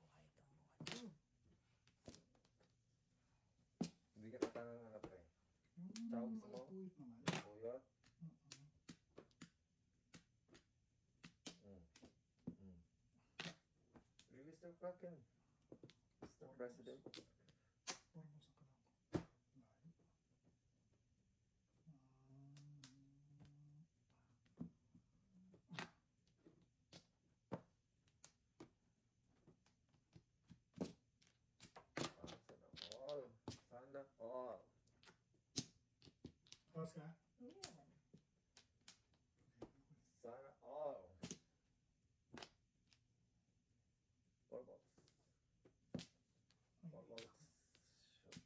[SPEAKER 3] Talaga lang namang buhay itong buwan.
[SPEAKER 6] Hindi ka natanong na pre.
[SPEAKER 4] Yung
[SPEAKER 6] Tsaka gusto mo?
[SPEAKER 4] matuwid naman.
[SPEAKER 6] Uyot. Release the Kraken. Mr. President.
[SPEAKER 4] Four balls ang kalang. Layo.
[SPEAKER 6] Sana all. Sana all.
[SPEAKER 4] Tapos ka?
[SPEAKER 5] Yan.
[SPEAKER 6] Sana all. 4 balls. 4 balls. Shoot.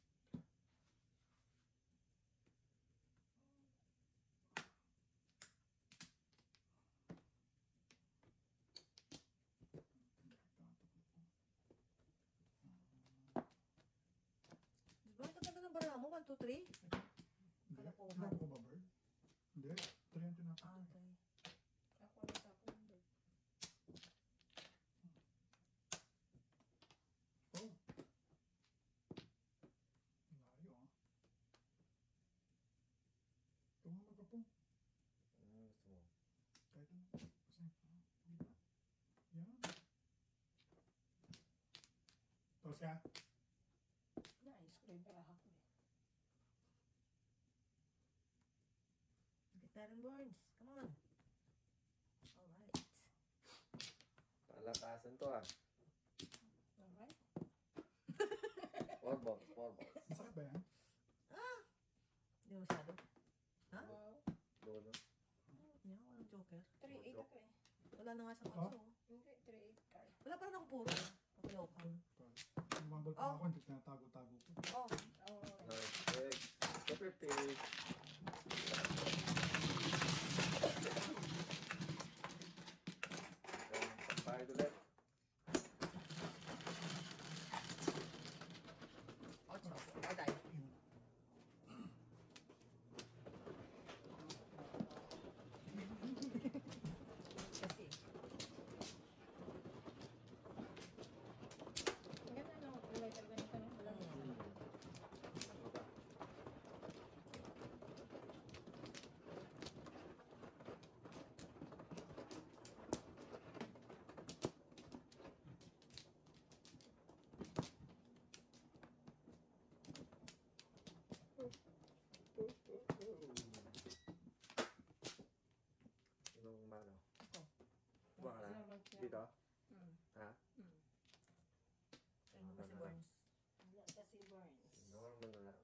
[SPEAKER 3] Diba, ito ganda ng bara mo? 1, 2, 3?
[SPEAKER 4] Hindi.
[SPEAKER 3] Kalokohan.
[SPEAKER 4] Hindi ako ba, bird? Hindi. 3 ang tinapos.
[SPEAKER 3] Ah, okay.
[SPEAKER 5] Ako na sa akin.
[SPEAKER 4] Oh. Layo, ah. Tumama ka po.
[SPEAKER 6] Gusto mo?
[SPEAKER 4] Kahit ano. Kasi, gitna. Yan. Tapos ka?
[SPEAKER 5] Nice. Kulay baraha ko eh.
[SPEAKER 3] Okay, Terran Burns. Come on. Alright.
[SPEAKER 6] Palakasan to ah.
[SPEAKER 5] Alright.
[SPEAKER 6] 4 balls. 4 balls.
[SPEAKER 4] Masakit ba yan?
[SPEAKER 3] Hindi masyado. Ha?
[SPEAKER 5] Wow.
[SPEAKER 6] Dono.
[SPEAKER 3] Hindi ako walang joker.
[SPEAKER 5] 3-8 ako eh.
[SPEAKER 3] Wala na nga sa
[SPEAKER 4] Oh.
[SPEAKER 3] kotso.
[SPEAKER 5] Hindi, 3-8 card.
[SPEAKER 3] Wala pa rin ako puro. Pakilokan.
[SPEAKER 4] Lumabal pa
[SPEAKER 3] Oh.
[SPEAKER 4] ako, hindi tinatago-tago ko.
[SPEAKER 3] Oh,
[SPEAKER 5] Oh,
[SPEAKER 6] Nice. Pick. Super pick. Pampahid ulit.
[SPEAKER 3] 8. Patay.
[SPEAKER 4] Yun.
[SPEAKER 3] Kasi.
[SPEAKER 5] ang ganda ng kulay talaga nito no? Wala.
[SPEAKER 6] Ano ba? Dito?
[SPEAKER 5] Hmm.
[SPEAKER 6] Ha?
[SPEAKER 5] Hmm.
[SPEAKER 3] Ayun mo kasi Burns.
[SPEAKER 5] Wala kasi Burns.
[SPEAKER 6] Normal na lang.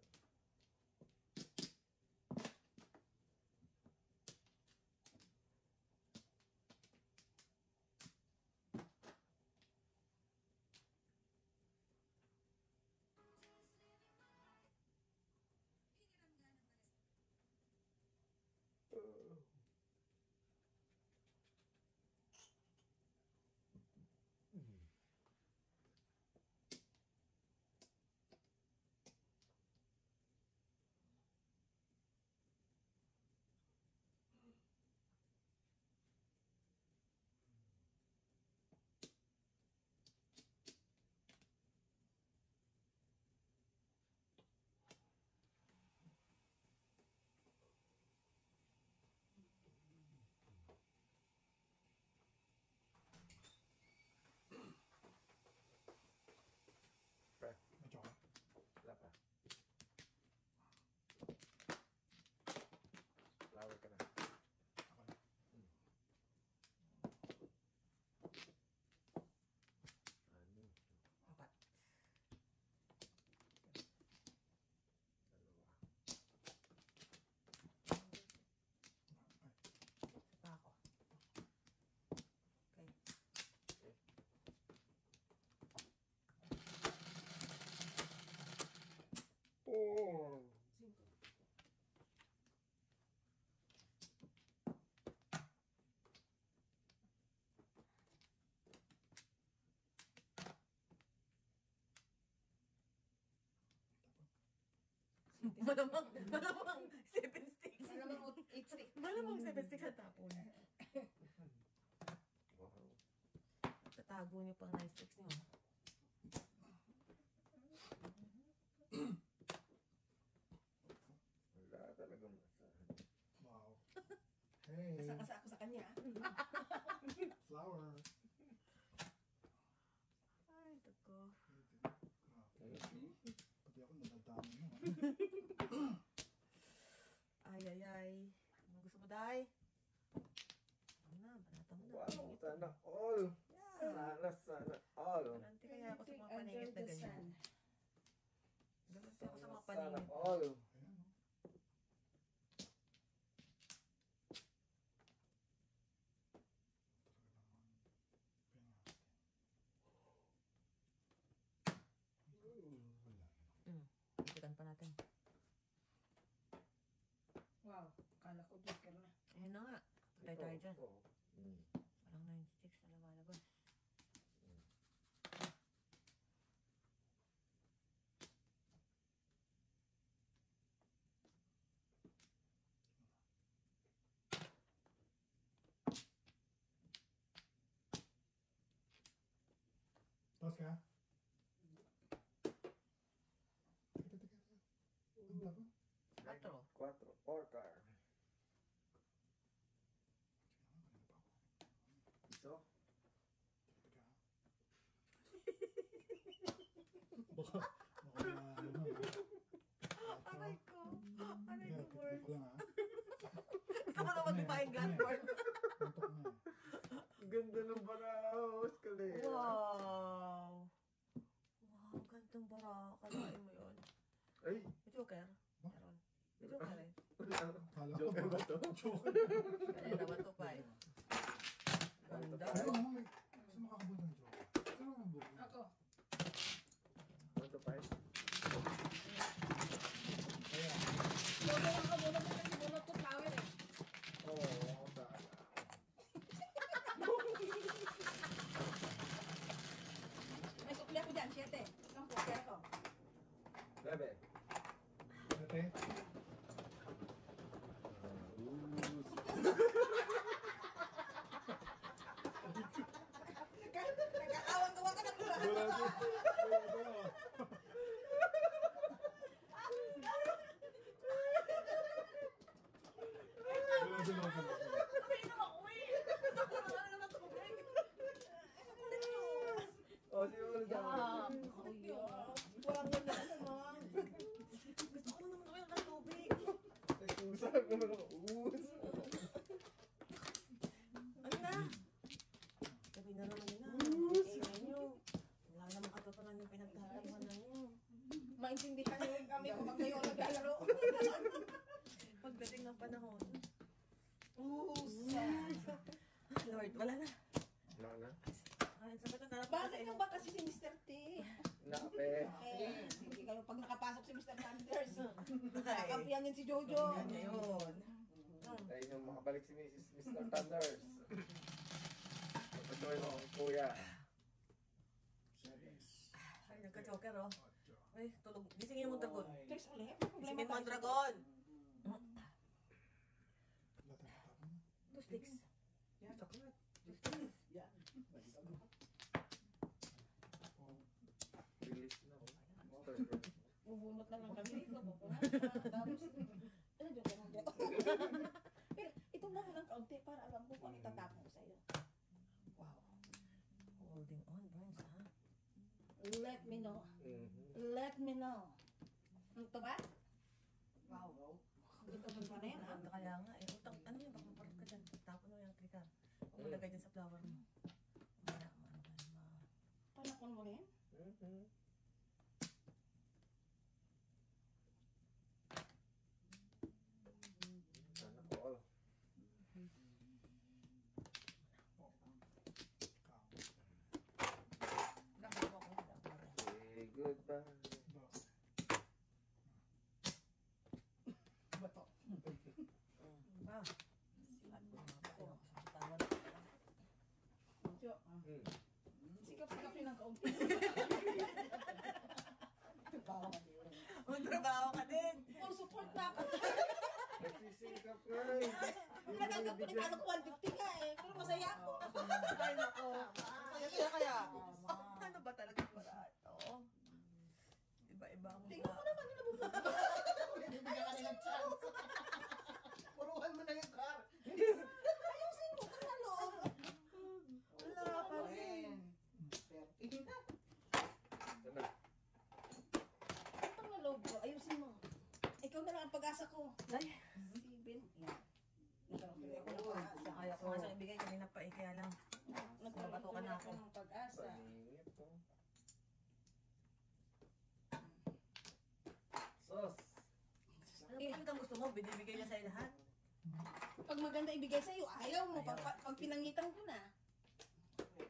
[SPEAKER 4] Medyo ka.
[SPEAKER 6] Wala pa. Flower ka na.
[SPEAKER 4] Ako na.
[SPEAKER 6] Ano?
[SPEAKER 3] 4.
[SPEAKER 6] Dalawa.
[SPEAKER 3] Isa pa ako. Okay.
[SPEAKER 6] Oh!
[SPEAKER 3] Malamang 7 sticks.
[SPEAKER 5] Ano naman 8 stick?
[SPEAKER 3] Malamang 7 sticks sa tapon.
[SPEAKER 6] Wow.
[SPEAKER 3] Tatago niyo pang 9 sticks niyo.
[SPEAKER 6] Wala talagang masahan.
[SPEAKER 4] Wow. Hey,
[SPEAKER 5] Kasa ako sa kanya.
[SPEAKER 4] flower.
[SPEAKER 3] Ay, tago.
[SPEAKER 4] Pati ako nadadami mo.
[SPEAKER 3] Ay, ay, ay. Ano gusto mo, Day? Ano na, banata mo na.
[SPEAKER 6] Wow, sana all. Sana all.
[SPEAKER 3] Galante kaya ako sa mga paningit na ganyan. Galante ako sa mga
[SPEAKER 6] Sana
[SPEAKER 3] paningit.
[SPEAKER 6] all.
[SPEAKER 4] Ayan, no? Wala.
[SPEAKER 3] Ikitan pa natin.
[SPEAKER 5] Wow, kala ko joker na.
[SPEAKER 3] Ayun na nga. Patay tayo dyan.
[SPEAKER 6] Oo. Mm.
[SPEAKER 3] Walang 9 sticks na lumalabas.
[SPEAKER 4] Tapos ka? Teka, teka, teka. Ang tapa?
[SPEAKER 3] 4.
[SPEAKER 6] 4. Orcar.
[SPEAKER 4] Kanina pa ako.
[SPEAKER 6] Iso.
[SPEAKER 4] Teka. Baka na, ano,
[SPEAKER 3] Aray ko. Aray
[SPEAKER 4] Kaya,
[SPEAKER 3] ko, Burns.
[SPEAKER 4] titikman ko lang, ha?
[SPEAKER 3] Gusto ko naman di buying glass, Burns.
[SPEAKER 4] Tuntok na, eh.
[SPEAKER 6] Ganda ng baraos, Kalera.
[SPEAKER 3] Wow. Wow, gantong bara. Kalain mo yun.
[SPEAKER 6] Ay,
[SPEAKER 3] May joker. Meron. May joker eh.
[SPEAKER 4] Kala ko
[SPEAKER 6] Joker ba to?
[SPEAKER 4] Joker.
[SPEAKER 3] Kaya naman to pa eh. Ganda.
[SPEAKER 4] Ay, ano, may gusto makakabot ng joke. Saan ang buko?
[SPEAKER 5] Ako.
[SPEAKER 6] 1 to 5.
[SPEAKER 4] Kaya,
[SPEAKER 5] Bono ako, bono ko kasi bono to flower eh.
[SPEAKER 6] Oo, ako sana.
[SPEAKER 5] May sukli ako dyan, 7. Ang poker ko.
[SPEAKER 6] 11.
[SPEAKER 4] ate,
[SPEAKER 5] Nagkakawang-gawa ka ng mura.
[SPEAKER 4] wala ko. Wala ko. Wala ko, wala ko.
[SPEAKER 3] Sino ako eh? Nakulangan naman tubig. Kulit nyo.
[SPEAKER 6] O, sige ulit ako.
[SPEAKER 3] Kuya.
[SPEAKER 5] Walang ganda naman.
[SPEAKER 3] Gusto ko naman uminom ng tubig.
[SPEAKER 6] Nagkusa naman ako. Uus.
[SPEAKER 3] Ano na? Sabi na Wala na.
[SPEAKER 6] Wala na.
[SPEAKER 3] Ay, sabi ko, narap
[SPEAKER 5] Bakit nyo ba kasi si Mr. T?
[SPEAKER 6] Nape.
[SPEAKER 5] Sige kayo, pag nakapasok si Mr. Sanders, kakampiyanin si Jojo.
[SPEAKER 3] Ayun.
[SPEAKER 6] Tayo yung makabalik si Mr. Thunders. Ito yung kuya.
[SPEAKER 3] Ay, nagka-joker, oh. Ay, tulog. Gisingin mo, dragon.
[SPEAKER 5] Text ulit, may problema
[SPEAKER 3] Gisingin mo,
[SPEAKER 5] tayo.
[SPEAKER 3] dragon.
[SPEAKER 4] Latang-latang.
[SPEAKER 3] 2 sticks. Yeah, chocolate. 2 sticks.
[SPEAKER 6] Release na ako.
[SPEAKER 5] Bubunot na lang kami dito. Tapos, ano dyan ka lang. Pero ito na lang kaunti para alam ko kung ano itatapon ko sa'yo.
[SPEAKER 3] Wow. Holding on, Burns, ha?
[SPEAKER 5] Let me know. Let me know. Ito ba?
[SPEAKER 3] Wow.
[SPEAKER 5] Ito ba na yan, ha?
[SPEAKER 3] Kaya nga, eh. Utang, ano yun? Baka maparot ka dyan. Tapon mo yung trikar. Huwag mo lagay dyan sa flower mo. Wala,
[SPEAKER 5] Panakon mo rin?
[SPEAKER 6] Sana ko all. Say goodbye.
[SPEAKER 3] Ah.
[SPEAKER 5] Jo. Sikap-sikapin ng kaunti.
[SPEAKER 3] Magtrabaho ka din.
[SPEAKER 5] Full support na ako.
[SPEAKER 6] Nagsisikap nga eh.
[SPEAKER 5] Natanggap ko ni Paano ko 150 nga eh. Pero masaya ako.
[SPEAKER 3] Ay, nako. Masaya kaya. Ano ba talaga para ito? Iba-iba ang
[SPEAKER 5] Tingnan mo naman yung nabubuhay.
[SPEAKER 4] Bibigyan ka nila ng chance. Puruhan mo na yung car.
[SPEAKER 5] Ayusin mo kung na loob.
[SPEAKER 3] Wala pa rin.
[SPEAKER 6] Sana.
[SPEAKER 5] Pag na loob ko, ayusin mo. Ikaw na lang ang pag-asa ko.
[SPEAKER 3] Ay,
[SPEAKER 5] Si Ben. Yan. Nagkaroon tuloy ako ng pag-asa.
[SPEAKER 3] kaya ko nga siyang ibigay kanina pa eh, kaya lang.
[SPEAKER 5] Nagkaroon
[SPEAKER 3] Nabatukan
[SPEAKER 5] tuloy
[SPEAKER 3] na
[SPEAKER 5] ako
[SPEAKER 3] ako.
[SPEAKER 5] ng pag-asa.
[SPEAKER 6] Paningit to. Sos.
[SPEAKER 3] Ano ba ang gusto mo? Binibigay niya sa'yo lahat?
[SPEAKER 5] Pag maganda ibigay sa'yo, ayaw mo. Pag pinangitan ko na.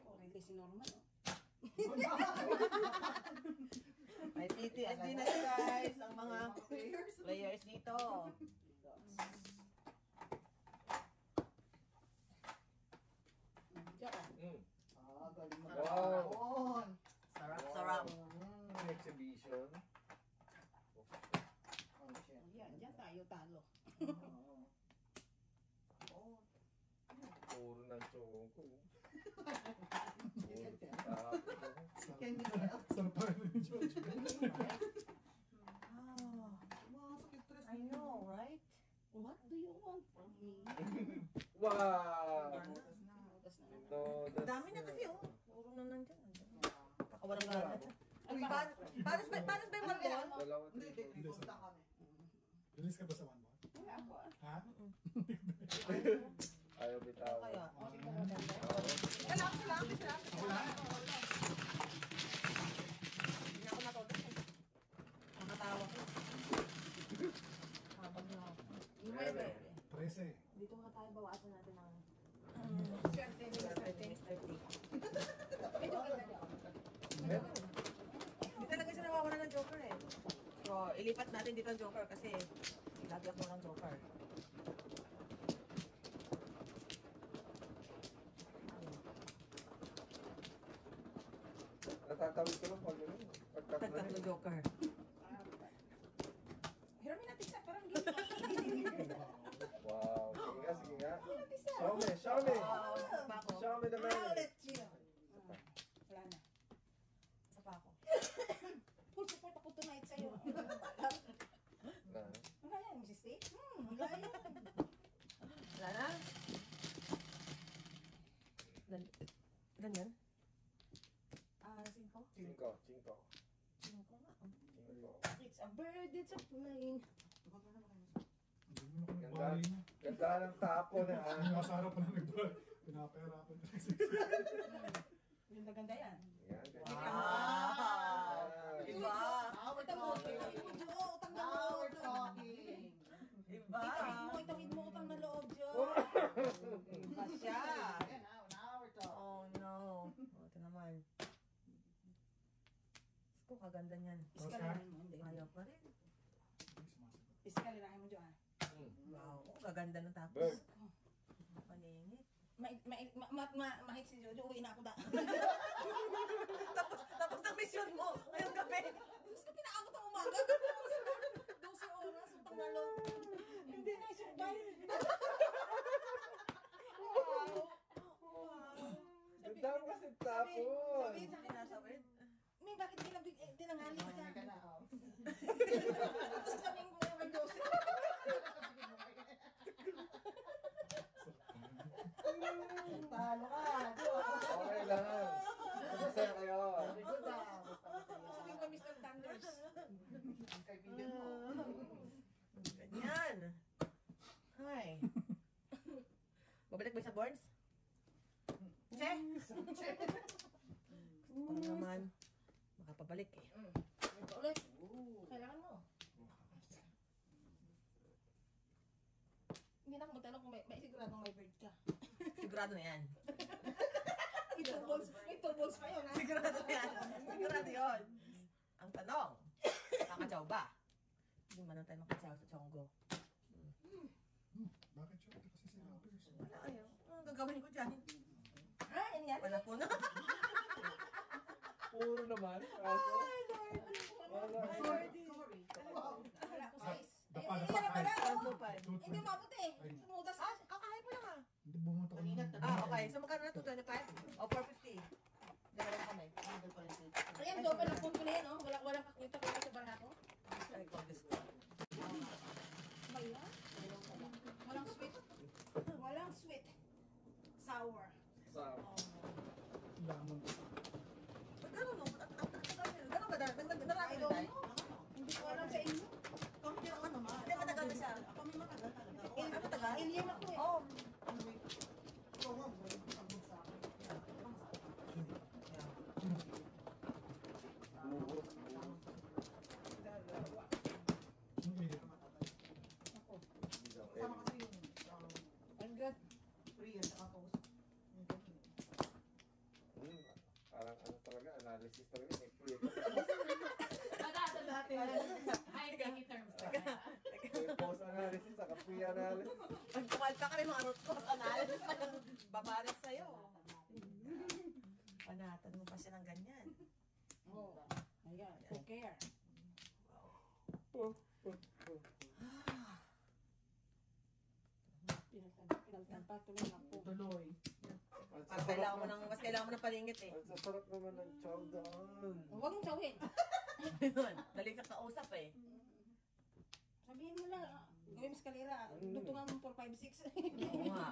[SPEAKER 5] Oh, really si Norman. Oh.
[SPEAKER 3] May PTSD na yun, guys. Ang mga players dito.
[SPEAKER 5] Diyan ka.
[SPEAKER 4] Galing mo.
[SPEAKER 6] Wow.
[SPEAKER 3] Sarap.
[SPEAKER 6] Ang exhibition.
[SPEAKER 5] Yan, diyan tayo talo.
[SPEAKER 6] Puro ng choco.
[SPEAKER 4] Sarap pa rin yung George.
[SPEAKER 3] I know, right?
[SPEAKER 5] What do you want from me?
[SPEAKER 6] Wow!
[SPEAKER 5] Butas na.
[SPEAKER 6] Ito,
[SPEAKER 3] Ang dami na kasi, oh. Puro na nandyan. Kakawalang gana. Paano ba yung malbon?
[SPEAKER 6] Dalawa,
[SPEAKER 4] Hindi,
[SPEAKER 6] triple.
[SPEAKER 4] Release ka ba sa one ball?
[SPEAKER 5] Wala ako ah.
[SPEAKER 4] Ha?
[SPEAKER 6] Ayaw bitaw.
[SPEAKER 3] Kaya.
[SPEAKER 6] Oo.
[SPEAKER 3] Sila.
[SPEAKER 4] Ako lang?
[SPEAKER 3] Hindi na ako natulog eh. Nakatawa ko. Habang na ako.
[SPEAKER 5] Nueve.
[SPEAKER 4] 13.
[SPEAKER 3] Dito nga tayo bawasan natin ng
[SPEAKER 5] Swerte nila.
[SPEAKER 3] 30.
[SPEAKER 5] Ito ka na.
[SPEAKER 3] Hindi talaga siya nawawala ng joker eh. So, ilipat natin dito ang joker kasi ilagyak mo ng joker.
[SPEAKER 6] Natatawid ko lang pag gano'n. Pagtatlo
[SPEAKER 3] Tatlo joker.
[SPEAKER 5] Hiramin natin sa parang gito.
[SPEAKER 6] Wow. Sige nga, sige nga. Show me, show me.
[SPEAKER 3] Sa ako.
[SPEAKER 6] Show me the
[SPEAKER 5] I'll
[SPEAKER 6] money.
[SPEAKER 5] let you. Wala na.
[SPEAKER 3] Sa ako.
[SPEAKER 5] Full support ako tonight sa'yo.
[SPEAKER 6] Na.
[SPEAKER 5] Ang kaya mo si Steve? Ang kaya.
[SPEAKER 3] Wala na? Ganyan? Cinco?
[SPEAKER 6] Cinco, cinco.
[SPEAKER 3] Cinco nga.
[SPEAKER 6] Cinco.
[SPEAKER 5] It's a bird, it's a plane.
[SPEAKER 4] Hindi mo na kung
[SPEAKER 6] Ganda.
[SPEAKER 4] nagbahay na.
[SPEAKER 6] Ganda ng tapo na ha.
[SPEAKER 4] Ang nasa harap pa na nagbahay. Pinapera pa na.
[SPEAKER 5] Yung maganda yan.
[SPEAKER 6] Yan, ganyan.
[SPEAKER 3] Wow! Iba!
[SPEAKER 5] Utang mo, Jo. Utang na loob.
[SPEAKER 3] Iba!
[SPEAKER 5] Itawid mo utang na loob, Jo.
[SPEAKER 3] Iba siya! kaganda niyan.
[SPEAKER 5] Iskalirahin mo, hindi.
[SPEAKER 3] Ayaw pa rin.
[SPEAKER 4] Hindi sumasagot.
[SPEAKER 5] Iskalirahin mo, Joanne.
[SPEAKER 3] Wow, kaganda ng tapos.
[SPEAKER 6] Bird.
[SPEAKER 3] Maningit.
[SPEAKER 5] Mahit si Jojo, uwi na ako da.
[SPEAKER 3] Tapos na mission mo, ngayong gabi.
[SPEAKER 5] Diyos ko, pinaabot ang umaga. 12 oras, utang na loob. Hindi na i-survive. Wow.
[SPEAKER 6] Ganda mo kasi tapon.
[SPEAKER 5] Sabihin sa akin,
[SPEAKER 3] Sinasawid.
[SPEAKER 5] May bakit tinanghali ka?
[SPEAKER 2] oh.
[SPEAKER 5] Tapos sabihin ko yung mag-12.
[SPEAKER 2] Talo ka.
[SPEAKER 6] Okay lang. Masaya kayo.
[SPEAKER 2] Very good ah.
[SPEAKER 5] Sabihin ko, Mr. Thunders.
[SPEAKER 2] Ang kaibigan mo.
[SPEAKER 3] Ganyan. Hi. Babalik ba sa Borns? Che? Gusto ko naman makapabalik eh.
[SPEAKER 5] Ito ulit. Kailangan mo. Hindi na ako magtanong kung may siguradong may bird ka.
[SPEAKER 3] Sigurado na yan.
[SPEAKER 5] May two balls pa yun, ha?
[SPEAKER 3] Sigurado na yan. Sigurado yun. Ang tanong, kakatsaw ba? Hindi man tayo makatsaw sa Chonggo.
[SPEAKER 4] Bakit siya? Ito kasi sila others.
[SPEAKER 3] Wala ayaw. Ang gagawin ko dyan?
[SPEAKER 5] Ah, ano yan?
[SPEAKER 3] Wala po na.
[SPEAKER 6] Puro naman. Kaso. Wala.
[SPEAKER 2] Sorry.
[SPEAKER 5] Wala ko size.
[SPEAKER 4] Dapa,
[SPEAKER 5] Eh,
[SPEAKER 4] dapa,
[SPEAKER 5] yan pala,
[SPEAKER 4] ay.
[SPEAKER 5] oh.
[SPEAKER 4] 220.
[SPEAKER 5] Hindi umabot eh. Sumudas ka.
[SPEAKER 3] Kakahay mo lang ah.
[SPEAKER 4] Hindi bumunta ko
[SPEAKER 2] Kanina,
[SPEAKER 4] naman.
[SPEAKER 3] Ah, okay. So magkano na 225? O 450? Dalawa kami.
[SPEAKER 5] Ayan, double ang punto na yan, oh. Walang kakita ko sa barako.
[SPEAKER 3] Ay, ko gusto.
[SPEAKER 5] Maya? Walang sweet. Walang sweet. Sour.
[SPEAKER 6] Sa
[SPEAKER 4] Lamang.
[SPEAKER 3] Ba't gano'n no? Gano'n ba? Nagdarami na tayo?
[SPEAKER 5] Hindi ko alam sa inyo.
[SPEAKER 3] Hindi, matagal na siya. Ano tagal?
[SPEAKER 5] Alien ako eh.
[SPEAKER 3] Oo.
[SPEAKER 6] buhos.
[SPEAKER 4] Yung edit.
[SPEAKER 2] Sama kasi yung
[SPEAKER 5] Ang good.
[SPEAKER 2] free at saka post.
[SPEAKER 6] Parang ano talaga, analysis talaga. May free.
[SPEAKER 7] Magkasa dati. High thinking terms.
[SPEAKER 6] May post analysis, saka free analysis.
[SPEAKER 3] Magkumal ka kami mga root cause analysis pa ng babarit sa'yo. Panatan mo pa siya ng ganyan.
[SPEAKER 5] Oh. Ayan. Who care? Pinagtan pa. Tuloy na po.
[SPEAKER 2] Tuloy.
[SPEAKER 3] Mas kailangan mo ng palingit eh.
[SPEAKER 6] Ang sasarap naman ng chow doon.
[SPEAKER 5] Huwag mong sawin.
[SPEAKER 3] Ganun. Dali ka kausap eh.
[SPEAKER 5] Sabihin mo lang. Gawin mo eskalera. Dutungan mo 4, 5, 6.
[SPEAKER 3] Oo nga.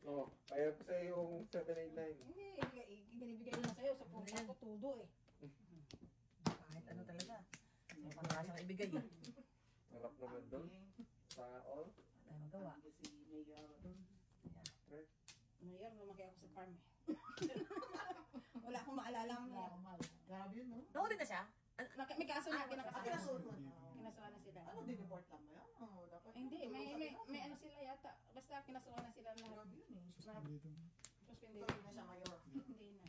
[SPEAKER 6] Oh, kaya ko sa yung 789.
[SPEAKER 5] Hindi. Ibinibigay ko na sa'yo. Sa puso ko tudo eh.
[SPEAKER 3] Kahit ano talaga. May pangasang ibigay eh.
[SPEAKER 6] Sarap naman doon. Sa all.
[SPEAKER 3] Wala tayong magawa.
[SPEAKER 2] Kasi may doon.
[SPEAKER 5] Ngayon, lumaki ako sa farm eh. Wala akong maalala mo na.
[SPEAKER 2] Normal. Grabe yun, no?
[SPEAKER 3] Nahuli na siya?
[SPEAKER 5] May kaso na.
[SPEAKER 2] Kinasuhan.
[SPEAKER 5] Kinasuhan na sila.
[SPEAKER 2] Ano, dineport lang ba yan? Oo, dapat.
[SPEAKER 5] Hindi, may ano sila yata. Basta kinasuhan na sila lahat.
[SPEAKER 2] Grabe yun eh.
[SPEAKER 4] Suspended.
[SPEAKER 5] Suspended.
[SPEAKER 2] Hindi na siya mayor.
[SPEAKER 5] Hindi na.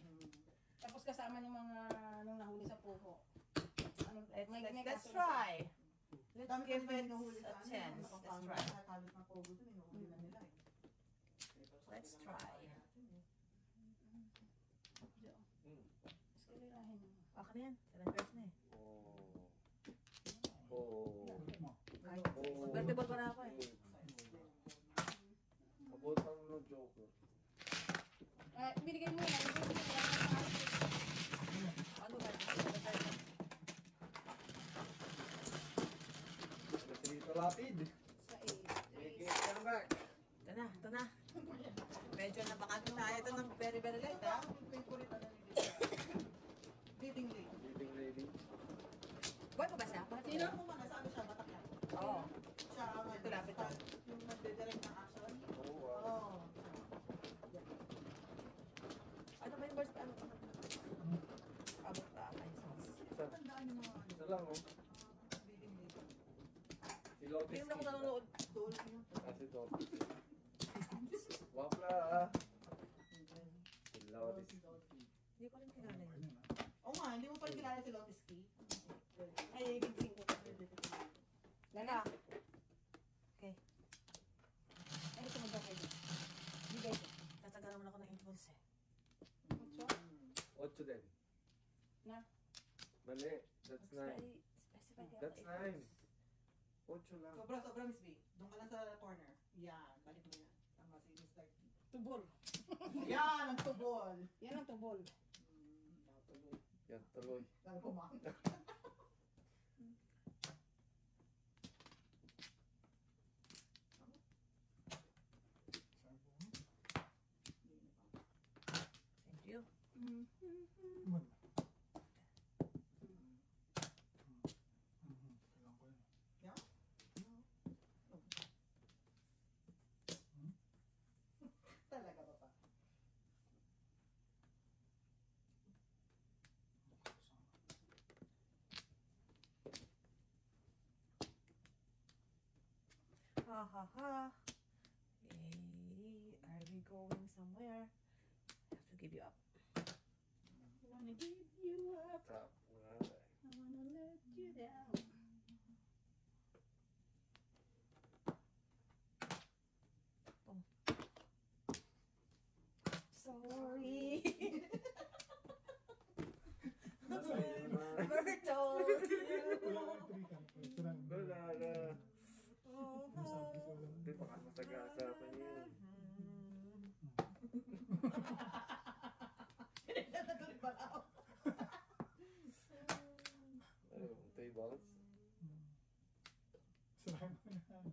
[SPEAKER 5] Tapos kasama ng mga nung nahuli sa puho. Ano,
[SPEAKER 3] Let's try. Let's give it a chance. Let's try.
[SPEAKER 2] Nakalit na pogo dun, inuuli na nila eh.
[SPEAKER 3] Let's try.
[SPEAKER 5] Eskalerahin mo.
[SPEAKER 3] Baka na yan. 7 pairs na eh.
[SPEAKER 6] Oh.
[SPEAKER 3] Convertible pa na ako eh.
[SPEAKER 6] Abotang no joker.
[SPEAKER 5] Binigay mo yan.
[SPEAKER 3] Ano ba?
[SPEAKER 6] Dito lapid.
[SPEAKER 5] Sa
[SPEAKER 6] Make it come back.
[SPEAKER 3] Ito na. Medyo napakanta tayo. Ito ng very, very light ha.
[SPEAKER 2] Favorite ano ni Leading lady.
[SPEAKER 6] Leading lady.
[SPEAKER 3] Boy pa ba siya?
[SPEAKER 2] Sino mo man, saan siya? Batak yan.
[SPEAKER 3] Oo.
[SPEAKER 2] Siya ang
[SPEAKER 3] Ito, lapit lang.
[SPEAKER 2] yung nagde-direct ng action.
[SPEAKER 6] Oh, wow.
[SPEAKER 2] Oo.
[SPEAKER 3] Ano ba yung verse? Ano? Abot pa.
[SPEAKER 6] Isa,
[SPEAKER 2] Tandaan yung mga
[SPEAKER 6] isa lang oh.
[SPEAKER 2] leading lady.
[SPEAKER 6] Si Lotus.
[SPEAKER 3] Hindi na ako nanonood.
[SPEAKER 2] Doon yun.
[SPEAKER 6] Si Lotus. Wapla ah. Si Lotus.
[SPEAKER 3] Hindi ko rin kilala yun.
[SPEAKER 2] Oo,
[SPEAKER 8] Oo nga, hindi mo pa rin kilala si Lotus Key.
[SPEAKER 5] Ay, gigsing ko. Lana. Okay. Ay, ito mo daw kayo. Bigay ko. Tataga naman ako ng impulse eh.
[SPEAKER 6] 8 din.
[SPEAKER 5] Na?
[SPEAKER 6] Mali. That's 9.
[SPEAKER 5] Specify kaya
[SPEAKER 6] That's 9. 8 lang.
[SPEAKER 8] Sobra, Miss B. Doon ka lang sa corner. Yan, balik mo yan. Tama si Mr. T.
[SPEAKER 5] Tubol.
[SPEAKER 8] Yan, ang tubol.
[SPEAKER 5] Yan ang tubol.
[SPEAKER 8] Tuloy.
[SPEAKER 6] Yan, tuloy.
[SPEAKER 8] Lalo ko ma.
[SPEAKER 5] Thank you.
[SPEAKER 4] Man. Kailangan ko yun.
[SPEAKER 8] Yan? Talaga ba pa?
[SPEAKER 5] Ha ha ha. Hey, are we going somewhere? I have to give you up. I wanna give you up.
[SPEAKER 6] Top. Wala.
[SPEAKER 5] I wanna let you down. Oh. Sorry. Never told you.
[SPEAKER 4] Wala kang 3 ka. Ito lang.
[SPEAKER 6] Wala na.
[SPEAKER 4] Masabi ko lang.
[SPEAKER 6] Hindi pa kasi masagasa pa niya yun.
[SPEAKER 8] Natuloy ba ako?
[SPEAKER 6] Ano, tables?
[SPEAKER 4] Sarahan mo yan.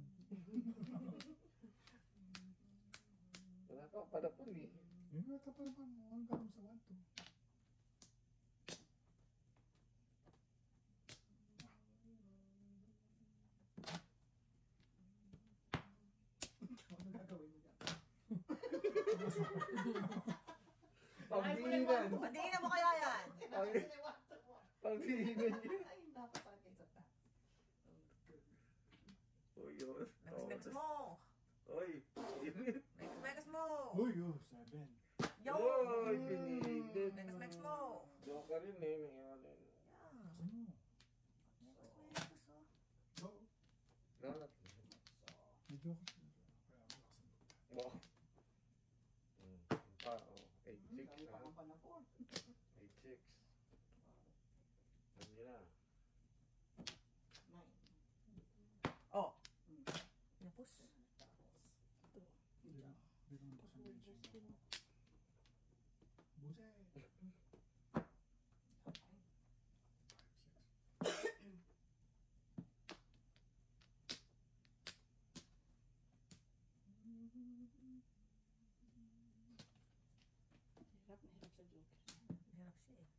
[SPEAKER 6] Wala pa, padapon eh.
[SPEAKER 4] Yun nga ka pa naman. Ang gano'n sa 1, 2.
[SPEAKER 8] Ano gagawin mo dyan?
[SPEAKER 6] Pagdiinan!
[SPEAKER 5] Padiin na mo kaya yan?
[SPEAKER 6] Pagdiinan niya.
[SPEAKER 8] Ay, dapat sa akin sa taas.
[SPEAKER 6] O yun.
[SPEAKER 5] Megas mo.
[SPEAKER 6] Oy, pinit.
[SPEAKER 5] Megas mo.
[SPEAKER 4] Uy, 7.
[SPEAKER 5] Yo.
[SPEAKER 6] Oy, pinigid.
[SPEAKER 5] Megas mo.
[SPEAKER 6] Joke ka rin eh, may iwan eh.
[SPEAKER 4] Gusto mo. Go.
[SPEAKER 6] Nanat.
[SPEAKER 4] Medyo ako. Kaya ang lakas ng loob.
[SPEAKER 6] Wow. Pa, oh. 8-6
[SPEAKER 8] Ang
[SPEAKER 6] ha.
[SPEAKER 8] panapon.
[SPEAKER 6] 8-6. Alam niyo na.
[SPEAKER 8] 9.
[SPEAKER 5] Oh. Napus.
[SPEAKER 4] Hindi ko naman kasi mention. Buset. 5, 6.
[SPEAKER 3] Hirap na hirap sa joke.
[SPEAKER 5] Hirap siya eh.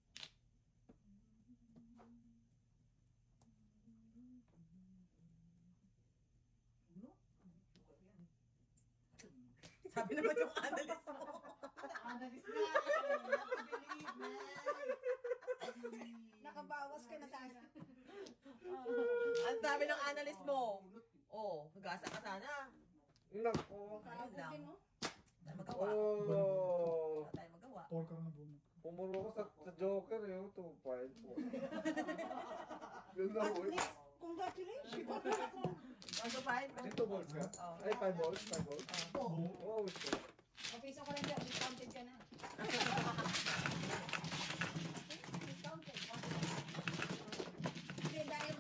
[SPEAKER 8] Uno? Sukat yan.
[SPEAKER 5] Sabi naman yung analyst mo.
[SPEAKER 8] Analyst nga eh. Nakabilib man.
[SPEAKER 5] Nakabawas ka na sana. Ang sabi ng analyst mo. Oh, gasa ka sana.
[SPEAKER 6] Nako.
[SPEAKER 5] Ayun lang.
[SPEAKER 3] Din, no?
[SPEAKER 5] Tayo magawa.
[SPEAKER 6] Oh.
[SPEAKER 5] Wala tayo magawa.
[SPEAKER 4] Or ka na bumag.
[SPEAKER 6] Pumulo ko sa Joker eh. 2-5 po. Yun na
[SPEAKER 3] At
[SPEAKER 6] po.
[SPEAKER 3] least, congratulations!
[SPEAKER 5] Ano ba?
[SPEAKER 6] Dito balls ka?
[SPEAKER 5] Oh.
[SPEAKER 6] Ay, 5 balls? 5 balls? Oh, shit.
[SPEAKER 3] Mapiso ko lang dyan, discounted ka na. Discounted. Hindi, dahil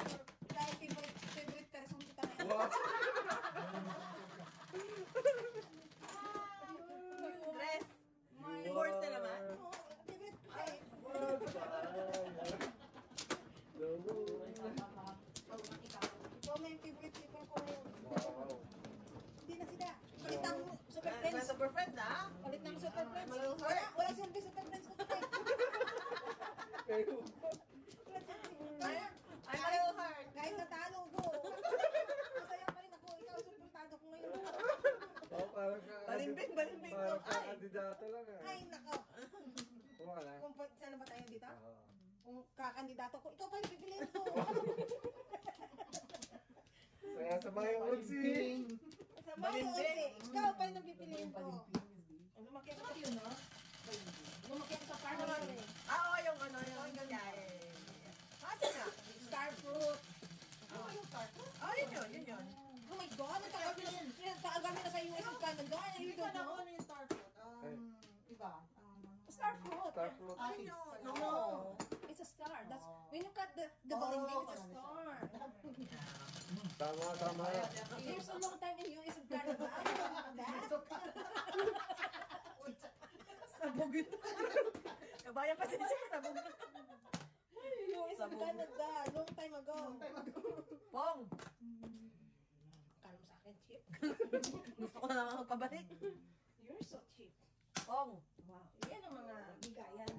[SPEAKER 3] favorite person kita na.
[SPEAKER 6] Wow.
[SPEAKER 5] Dress.
[SPEAKER 3] My
[SPEAKER 5] Divorce na naman.
[SPEAKER 3] Oh, favorite ko siya eh. Ikaw na yung favorite people ko ngayon.
[SPEAKER 6] Wow.
[SPEAKER 3] Hindi na sila. Palit ng super
[SPEAKER 5] May
[SPEAKER 3] friends.
[SPEAKER 5] super friend na.
[SPEAKER 3] Palit ng super friends.
[SPEAKER 5] Malulung ka.
[SPEAKER 3] Wala silbi super friends ko tayo.
[SPEAKER 6] Pero,
[SPEAKER 3] Wala silbi.
[SPEAKER 5] I'm a little hard.
[SPEAKER 3] Kahit natalo ko. Masaya pa rin ako. Ikaw ang suportado ko ngayon.
[SPEAKER 6] parang ka...
[SPEAKER 5] Balimbing ko.
[SPEAKER 6] Parang
[SPEAKER 5] Ay.
[SPEAKER 6] kandidato lang ah.
[SPEAKER 3] Ay, nako.
[SPEAKER 6] Kuha ka na.
[SPEAKER 3] Kung saan na ba tayo dito?
[SPEAKER 6] Oo.
[SPEAKER 3] Kung kakandidato ko, ikaw pa yung pipiliin ko.
[SPEAKER 6] Kaya sa mga yung unsi.
[SPEAKER 3] Sa mga kasi, ikaw pa yung pipiliin ko.
[SPEAKER 5] Lumakihan
[SPEAKER 3] Ano yun, no? Lumaki ako sa farm.
[SPEAKER 5] Ah, oo, yung ano, yung No. It's a star. That's when you cut the balimbing, it's a star.
[SPEAKER 6] Tama.
[SPEAKER 5] You're so long time in US of Canada. That?
[SPEAKER 3] Sabog ito. Kabayan pa siya, sabog ito.
[SPEAKER 5] US of Canada, long time ago.
[SPEAKER 3] Pong!
[SPEAKER 5] Kala mo sa akin, cheap.
[SPEAKER 3] Gusto ko na naman magpabalik.
[SPEAKER 5] You're so cheap.
[SPEAKER 3] Pong!
[SPEAKER 5] Wow. Yan ang mga bigayan.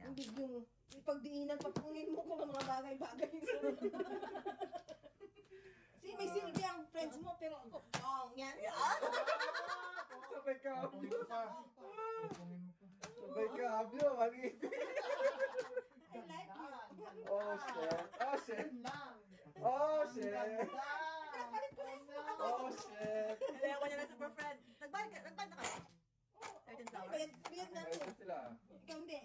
[SPEAKER 5] Hindi yung ipagdiinan, papungin mo ko ng mga bagay-bagay. May silbi ang friends mo, pero ako, yan.
[SPEAKER 6] Sabay ka.
[SPEAKER 4] Ipungin mo pa. Ipungin mo pa.
[SPEAKER 6] Sabay ka. Abyo, maliit.
[SPEAKER 5] I like you.
[SPEAKER 6] Oh, shit. Oh, shit.
[SPEAKER 8] lang.
[SPEAKER 6] Oh, shit.
[SPEAKER 5] Kapalit ko rin.
[SPEAKER 6] Oh, shit.
[SPEAKER 3] Kailangan ko niya na super friend. Nagbayad na ka. 13 flowers.
[SPEAKER 5] Bayad na rin.
[SPEAKER 6] Ayun sila.
[SPEAKER 5] Ikaw hindi.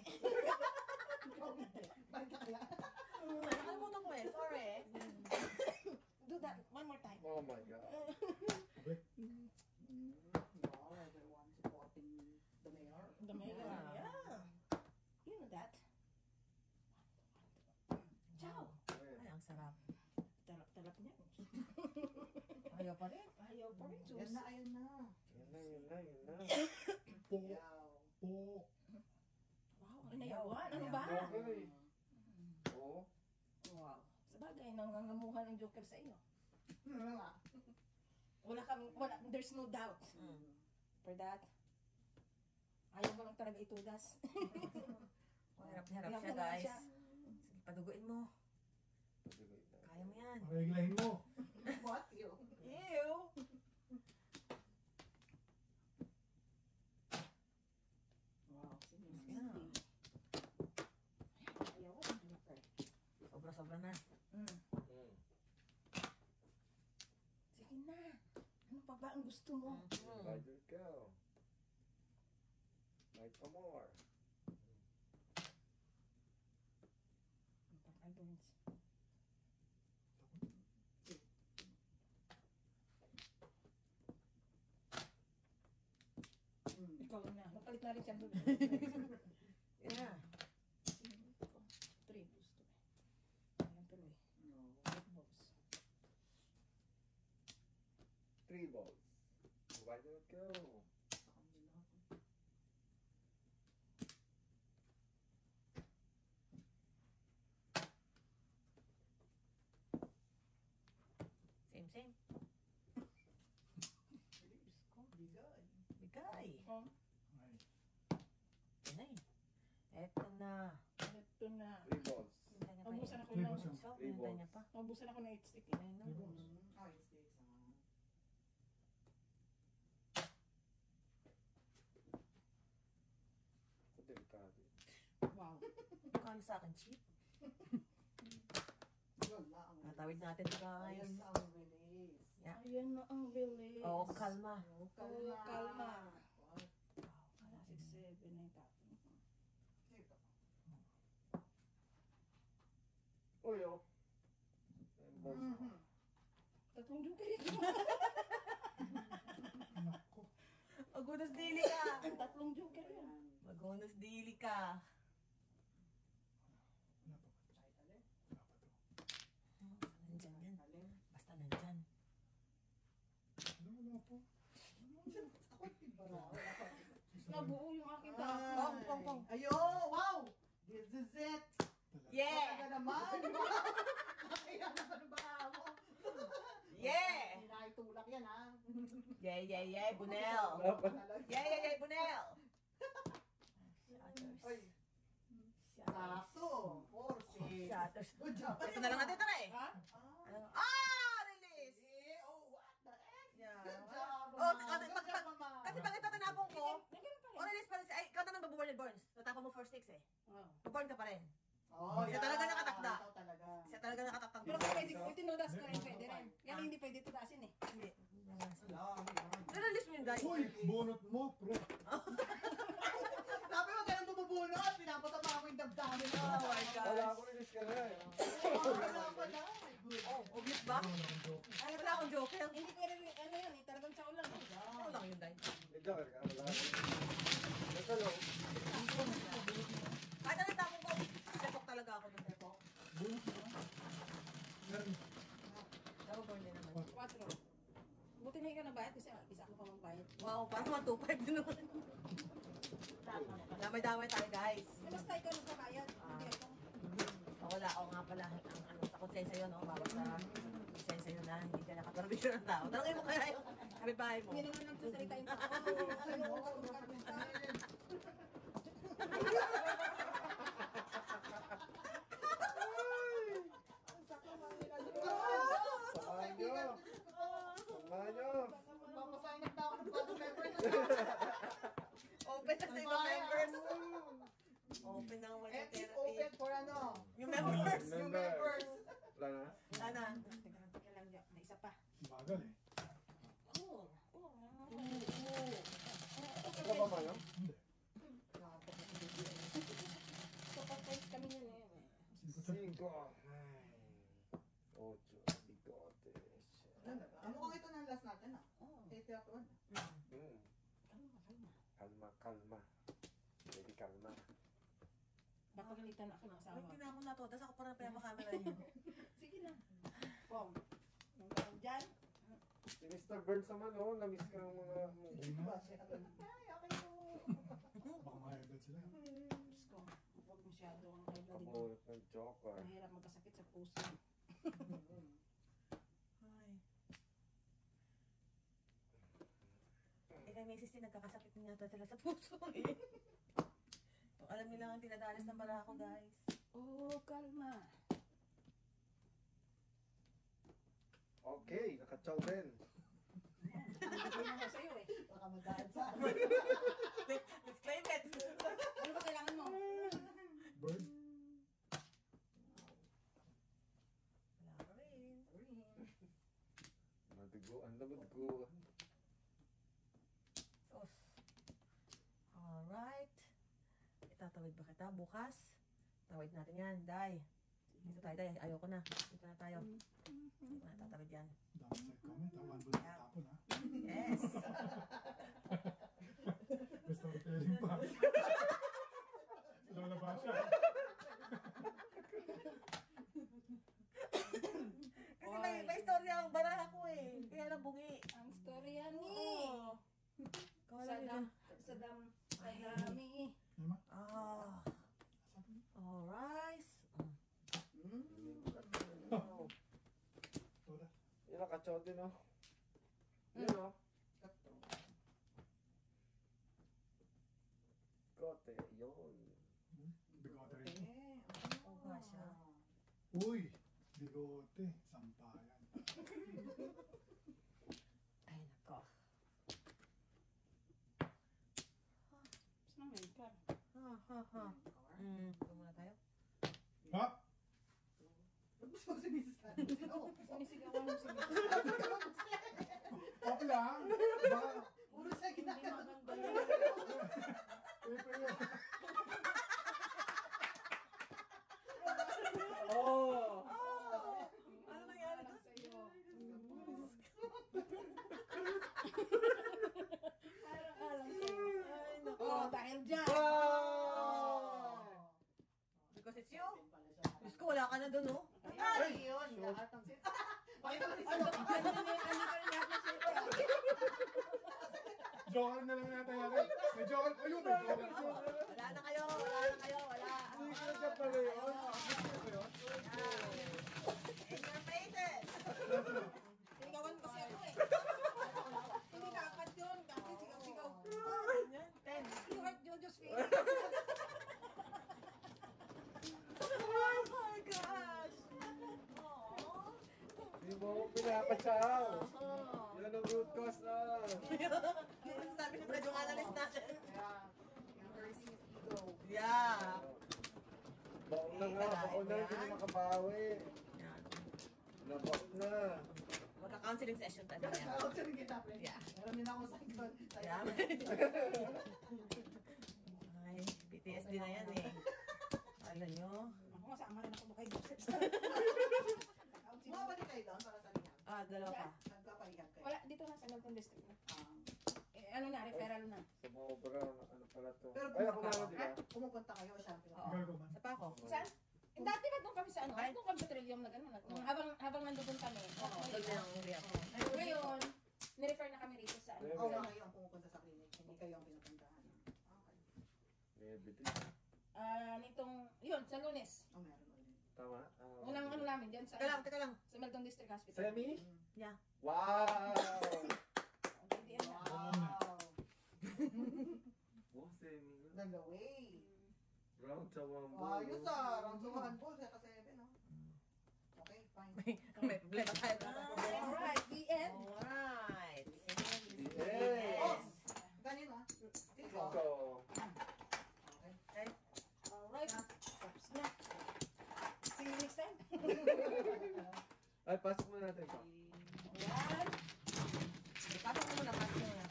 [SPEAKER 8] Balik ka kaya?
[SPEAKER 3] Nakalimutan ko eh. Sorry.
[SPEAKER 5] Do that one more time.
[SPEAKER 6] Oh my God.
[SPEAKER 8] Wow, everyone supporting the mayor.
[SPEAKER 5] The mayor. Yeah. You know that. Ciao.
[SPEAKER 3] Ay, ang sarap.
[SPEAKER 5] Talap niya.
[SPEAKER 3] Ayaw pa rin.
[SPEAKER 5] Ayaw pa rin,
[SPEAKER 8] Yan
[SPEAKER 5] sus.
[SPEAKER 8] na, ayun na.
[SPEAKER 6] Yun na.
[SPEAKER 4] Po.
[SPEAKER 8] Yaw.
[SPEAKER 4] Po.
[SPEAKER 5] Wow, inayawan. Ano ba?
[SPEAKER 6] Okay. Oh.
[SPEAKER 5] Wow. Sabagay, nangangamuhan ang Joker sa iyo.
[SPEAKER 8] Wala.
[SPEAKER 5] There's no doubt for that. Ayaw mo lang talaga itudas.
[SPEAKER 3] Hirap na hirap
[SPEAKER 5] Hirap
[SPEAKER 3] siya,
[SPEAKER 5] na lang
[SPEAKER 3] guys.
[SPEAKER 5] siya.
[SPEAKER 3] Sige, paduguin mo. Kaya mo yan.
[SPEAKER 4] Reglahin mo.
[SPEAKER 8] What you?
[SPEAKER 3] Ew!
[SPEAKER 8] Wow, sige.
[SPEAKER 3] Yeah.
[SPEAKER 5] Ayaw mo ang Joker.
[SPEAKER 3] Sobra-sobra na.
[SPEAKER 5] Sige na. Ano pa ba ang gusto mo?
[SPEAKER 6] Let it go. Like some more.
[SPEAKER 5] I don't. Ikaw na. Napalit na rin siya doon.
[SPEAKER 3] Yeah.
[SPEAKER 5] 3 gusto eh. Ayan tuloy.
[SPEAKER 8] No.
[SPEAKER 5] 8 balls.
[SPEAKER 6] 3 balls. Why did it go?
[SPEAKER 3] Same.
[SPEAKER 8] Diyos ko, bigay.
[SPEAKER 3] Bigay.
[SPEAKER 5] Oh,
[SPEAKER 4] Ay.
[SPEAKER 3] Ito na eh. Eto na.
[SPEAKER 5] ito na.
[SPEAKER 6] 3 balls.
[SPEAKER 3] Hintay niya pa
[SPEAKER 5] Naubusan
[SPEAKER 3] eh.
[SPEAKER 5] ako
[SPEAKER 4] Three
[SPEAKER 5] ng...
[SPEAKER 4] balls.
[SPEAKER 3] So,
[SPEAKER 6] Three
[SPEAKER 3] hintay
[SPEAKER 6] balls.
[SPEAKER 3] niya pa.
[SPEAKER 5] Naubusan ako ng 8 stick.
[SPEAKER 3] I know.
[SPEAKER 4] Three balls.
[SPEAKER 8] Oh, it sticks.
[SPEAKER 6] Delikado.
[SPEAKER 5] Wow.
[SPEAKER 3] Kala sa akin, cheap.
[SPEAKER 8] Yun na ang
[SPEAKER 3] Tatawid natin, guys.
[SPEAKER 8] Ayun ang release.
[SPEAKER 3] Yeah.
[SPEAKER 5] Ayan na ang release.
[SPEAKER 3] Oo, kalma.
[SPEAKER 8] Oh,
[SPEAKER 5] Oh, kalma.
[SPEAKER 8] What?
[SPEAKER 5] Wala, 6, 7 na yung tapon.
[SPEAKER 8] Ito.
[SPEAKER 6] Uy, oh. 10 balls.
[SPEAKER 5] Tatlong joker ito.
[SPEAKER 4] Nako.
[SPEAKER 3] Magunos dili ka.
[SPEAKER 5] Tatlong joker yan.
[SPEAKER 3] Magunos dili ka.
[SPEAKER 4] Wala pa ba?
[SPEAKER 8] Kahit alin.
[SPEAKER 4] Wala pa to.
[SPEAKER 3] Nandyan yan.
[SPEAKER 8] Alin.
[SPEAKER 3] Basta nandyan.
[SPEAKER 4] Wala po.
[SPEAKER 8] Ako, tibara. Wala pa.
[SPEAKER 5] Nabuo yung aking
[SPEAKER 8] Ah,
[SPEAKER 5] tapon.
[SPEAKER 3] Pong.
[SPEAKER 8] Ayo, wow! This is it!
[SPEAKER 4] Talaga.
[SPEAKER 3] Yeah!
[SPEAKER 8] Talaga naman! Kaya naman ba mo?
[SPEAKER 3] Yeah!
[SPEAKER 8] Hindi na itulak yan, ha?
[SPEAKER 3] Yeah, Bunel. Yeah, Bunel. Shatters.
[SPEAKER 8] Ay, sakto. 4, 6.
[SPEAKER 3] Shatters.
[SPEAKER 8] Good job.
[SPEAKER 3] Ito na lang natin ito na eh.
[SPEAKER 5] Ha?
[SPEAKER 3] Release!
[SPEAKER 8] Eh, oh, what the heck?
[SPEAKER 3] Yeah.
[SPEAKER 8] Good job,
[SPEAKER 3] Oh,
[SPEAKER 8] Mama. Good job, Mama.
[SPEAKER 3] Kasi pag ito tinapong ko,
[SPEAKER 5] Nagano pa rin.
[SPEAKER 3] release pa rin. Ay, ikaw na nang babuborn and burns. Natapon mo 4-6 eh.
[SPEAKER 5] Wow.
[SPEAKER 3] Baborn ka pa rin.
[SPEAKER 8] Oh,
[SPEAKER 3] Siya talaga nakatakda.
[SPEAKER 8] Ikaw talaga.
[SPEAKER 3] Siya talaga nakataktak.
[SPEAKER 5] Pero kung pwede, kung tinudas ka rin, pwede rin. Yan hindi pwede tudasin eh.
[SPEAKER 3] Hindi.
[SPEAKER 8] Alam,
[SPEAKER 3] Release mo yun, guys.
[SPEAKER 4] Uy! Bunot mo, pre.
[SPEAKER 8] Sabi mo, ganun bububunot. Pinapasama mo yung damdamin mo.
[SPEAKER 3] Oh my
[SPEAKER 6] Wala
[SPEAKER 3] God.
[SPEAKER 6] ako release ka na eh.
[SPEAKER 8] Wala pala. Good.
[SPEAKER 3] Oh, obvious ba?
[SPEAKER 4] Wala akong joke.
[SPEAKER 3] Wala akong joker.
[SPEAKER 5] Hindi pwede rin, ano yan eh, talagang chow lang.
[SPEAKER 3] Ano lang yun, guys?
[SPEAKER 6] May joker ka. Wala. Nasa loob.
[SPEAKER 3] Kahit ano tapong ko
[SPEAKER 5] naman 2.5 din naman. Damay-damay tayo guys.
[SPEAKER 3] Basta ikaw nagbabayad. Hindi ako.
[SPEAKER 5] Wala ako nga pala. Ang ano, sa konsensya yun, no? Bawat sa konsensya yun na hindi ka nakaparabisyon ng tao. Tanongin mo kaya yung kapitbahay mo.
[SPEAKER 3] Hindi naman nagsasalita yung tao. Ayaw ko magkarbenta.
[SPEAKER 6] Samahan nyo. Samahan nyo.
[SPEAKER 8] Papasahin na ako ng bagong member.
[SPEAKER 5] Open na sa ibang members. Open na ang
[SPEAKER 8] And
[SPEAKER 5] walang
[SPEAKER 8] is
[SPEAKER 5] therapy.
[SPEAKER 8] open for ano?
[SPEAKER 5] Yung members.
[SPEAKER 8] Yung members.
[SPEAKER 6] Wala na?
[SPEAKER 5] Wala na.
[SPEAKER 3] Teka lang, may isa pa.
[SPEAKER 4] Bagal eh.
[SPEAKER 6] Ito ba ba yun?
[SPEAKER 4] Hindi.
[SPEAKER 3] So, pag-friends kami yun eh.
[SPEAKER 6] 5. Ocho. Bigote.
[SPEAKER 8] Ang mukhang ito ng last natin ah. 8-1.
[SPEAKER 6] Kalma, kalma. Baby, kalma.
[SPEAKER 3] Papagalitan ako ng asawa.
[SPEAKER 5] Wait, ako na to. Tapos ako parang pinapa-camera niyo.
[SPEAKER 3] Sige na. Pong. Yung parang dyan.
[SPEAKER 6] Si Mr. Burns naman, oh. Namiss ka ng mga...
[SPEAKER 4] Hindi na.
[SPEAKER 8] Ay, okay po.
[SPEAKER 4] Baka ma-edad sila.
[SPEAKER 3] Diyos ko. Huwag masyado ang kayo na dito.
[SPEAKER 6] Kamulot ng joker.
[SPEAKER 3] Mahirap magkasakit sa puso.
[SPEAKER 5] Ay. Kay Mrs. din nagkakasakit din yata sila sa puso eh. Alam nila ang tinadalas ng barako guys.
[SPEAKER 3] Oh, kalma.
[SPEAKER 6] Okay, nakachaw din.
[SPEAKER 3] Hindi na nga sa'yo eh.
[SPEAKER 8] Baka madaan sa akin.
[SPEAKER 5] Let's claim it!
[SPEAKER 3] Ano ba kailangan mo?
[SPEAKER 4] Bird?
[SPEAKER 5] Wala pa rin.
[SPEAKER 6] Maduguan na maduguan.
[SPEAKER 5] Sos. Alright. Itatawid ba kita bukas? Tawid natin yan, Day. Dito tayo, Day. Ayoko na. Dito na tayo. Dito na tatawid yan.
[SPEAKER 4] Downside comment ha. One bullet tapon ha.
[SPEAKER 5] Yes!
[SPEAKER 4] May storytelling pa. Lola ba siya?
[SPEAKER 5] Kasi may istorya ang baraha ko eh. Kaya lang bungi.
[SPEAKER 3] Ang storya ni.
[SPEAKER 5] Oo.
[SPEAKER 3] Sadam. Sa dami.
[SPEAKER 4] Lima?
[SPEAKER 5] Ah. Alright.
[SPEAKER 4] Toda?
[SPEAKER 6] Yan nakachaw din, oh. Yun, oh. Kote, yun.
[SPEAKER 4] Bigote rin.
[SPEAKER 5] Oo nga siya.
[SPEAKER 4] Uy! Bigote. Sampayan.
[SPEAKER 5] Ay, nako.
[SPEAKER 3] Saan naman ka?
[SPEAKER 5] Ha. Ito muna tayo.
[SPEAKER 4] Ha?
[SPEAKER 8] Gusto ko si Mrs. Ano?
[SPEAKER 3] Sinisigawan mo sige.
[SPEAKER 4] Okay lang. Baka.
[SPEAKER 8] Puro siya
[SPEAKER 3] Hindi
[SPEAKER 8] ginagawa.
[SPEAKER 3] maganda yun.
[SPEAKER 4] Pero yun.
[SPEAKER 6] Oh!
[SPEAKER 5] Ano nangyari doon?
[SPEAKER 3] Sa'yo. Alang sa'yo.
[SPEAKER 5] Ay, nako.
[SPEAKER 3] Oh, dahil dyan.
[SPEAKER 5] Because it's you. Diyos ko, wala ka na doon, oh.
[SPEAKER 8] Ay, yun. Lahat ng sin... Pakita mo rin
[SPEAKER 3] Ano
[SPEAKER 8] sa'yo.
[SPEAKER 3] ka rin lahat na sa'yo?
[SPEAKER 4] Joker na lang natin natin. May joker. Ayun, may joker.
[SPEAKER 5] Wala na kayo. Wala.
[SPEAKER 6] Secret na pala yun.
[SPEAKER 5] In your faces.
[SPEAKER 3] Sinigawan mo kasi ako eh. Hindi dapat yun. Kasi sigaw-sigaw.
[SPEAKER 5] Yan, 10.
[SPEAKER 3] You hurt Jojo's feelings.
[SPEAKER 5] Oh my gosh. Aww.
[SPEAKER 6] Hindi mo ako pinapachaw. Yan ang root cause na.
[SPEAKER 5] Ano sabi ni Fred yung analyst natin?
[SPEAKER 8] Yeah. Yung nursing is ego.
[SPEAKER 5] Yeah.
[SPEAKER 6] Baon na nga. Baon na. Hindi na makabawi.
[SPEAKER 5] Yan.
[SPEAKER 6] Nabaon na.
[SPEAKER 5] Magka-counseling session tayo.
[SPEAKER 8] Ako siya rin kita, pre.
[SPEAKER 5] Yeah.
[SPEAKER 8] Meron din ako sa ikon.
[SPEAKER 5] Yeah. Ay, PTSD na yan eh. Alam nyo?
[SPEAKER 3] Ako masama rin ako kay Joseph.
[SPEAKER 8] Bumabalik kayo doon para sa rehab.
[SPEAKER 5] Dalawa pa.
[SPEAKER 8] Nagpaparehab kayo.
[SPEAKER 3] Wala, dito na sa Galton District na.
[SPEAKER 8] Ah.
[SPEAKER 3] Ano na, referral na.
[SPEAKER 6] Sa Mobra, ano pala to?
[SPEAKER 8] Pero
[SPEAKER 6] Ay, ako na, di ba?
[SPEAKER 8] Pumupunta kayo o siya?
[SPEAKER 5] Oo.
[SPEAKER 4] Ikaw man.
[SPEAKER 5] Sa pa ako.
[SPEAKER 3] Saan? Dati nandun kami sa ano, nandun kami sa Trillium na gano'n. Habang nandun kami.
[SPEAKER 5] Oo, doon na ang react.
[SPEAKER 3] Ngayon, nirefer na kami rito sa ano.
[SPEAKER 8] Oo, nga kayo ang pumupunta sa clinic. kayo ang pinupuntahan. Okay.
[SPEAKER 6] Everything.
[SPEAKER 5] Nitong, yun, sa Lunes.
[SPEAKER 8] Oh, meron ulit.
[SPEAKER 6] Tama?
[SPEAKER 5] Unang ano namin, dyan sa,
[SPEAKER 3] Teka lang.
[SPEAKER 5] sa Melton District Hospital.
[SPEAKER 6] Semi?
[SPEAKER 3] Yeah.
[SPEAKER 6] Wow!
[SPEAKER 5] DDM na.
[SPEAKER 8] Wow!
[SPEAKER 6] Oh, semi.
[SPEAKER 8] Nag-away.
[SPEAKER 6] Round sa one
[SPEAKER 8] Wow, yun sa round to one ball, sa ka-7, no? Okay, fine.
[SPEAKER 3] May problema tayo.
[SPEAKER 5] Alright, the end.
[SPEAKER 3] Alright.
[SPEAKER 6] Yes!
[SPEAKER 8] Oh! Ganyan, ha? Siko.
[SPEAKER 6] Go.
[SPEAKER 8] Okay.
[SPEAKER 5] Alright. Tapos na. See you next time.
[SPEAKER 6] Ay, pasok muna natin pa.
[SPEAKER 5] One,
[SPEAKER 3] Pasok mo muna, pasok mo muna.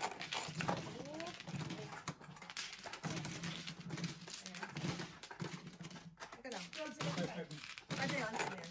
[SPEAKER 5] two,
[SPEAKER 3] Teka lang.
[SPEAKER 5] 12 seconds.
[SPEAKER 3] Ano yun? Ano yun?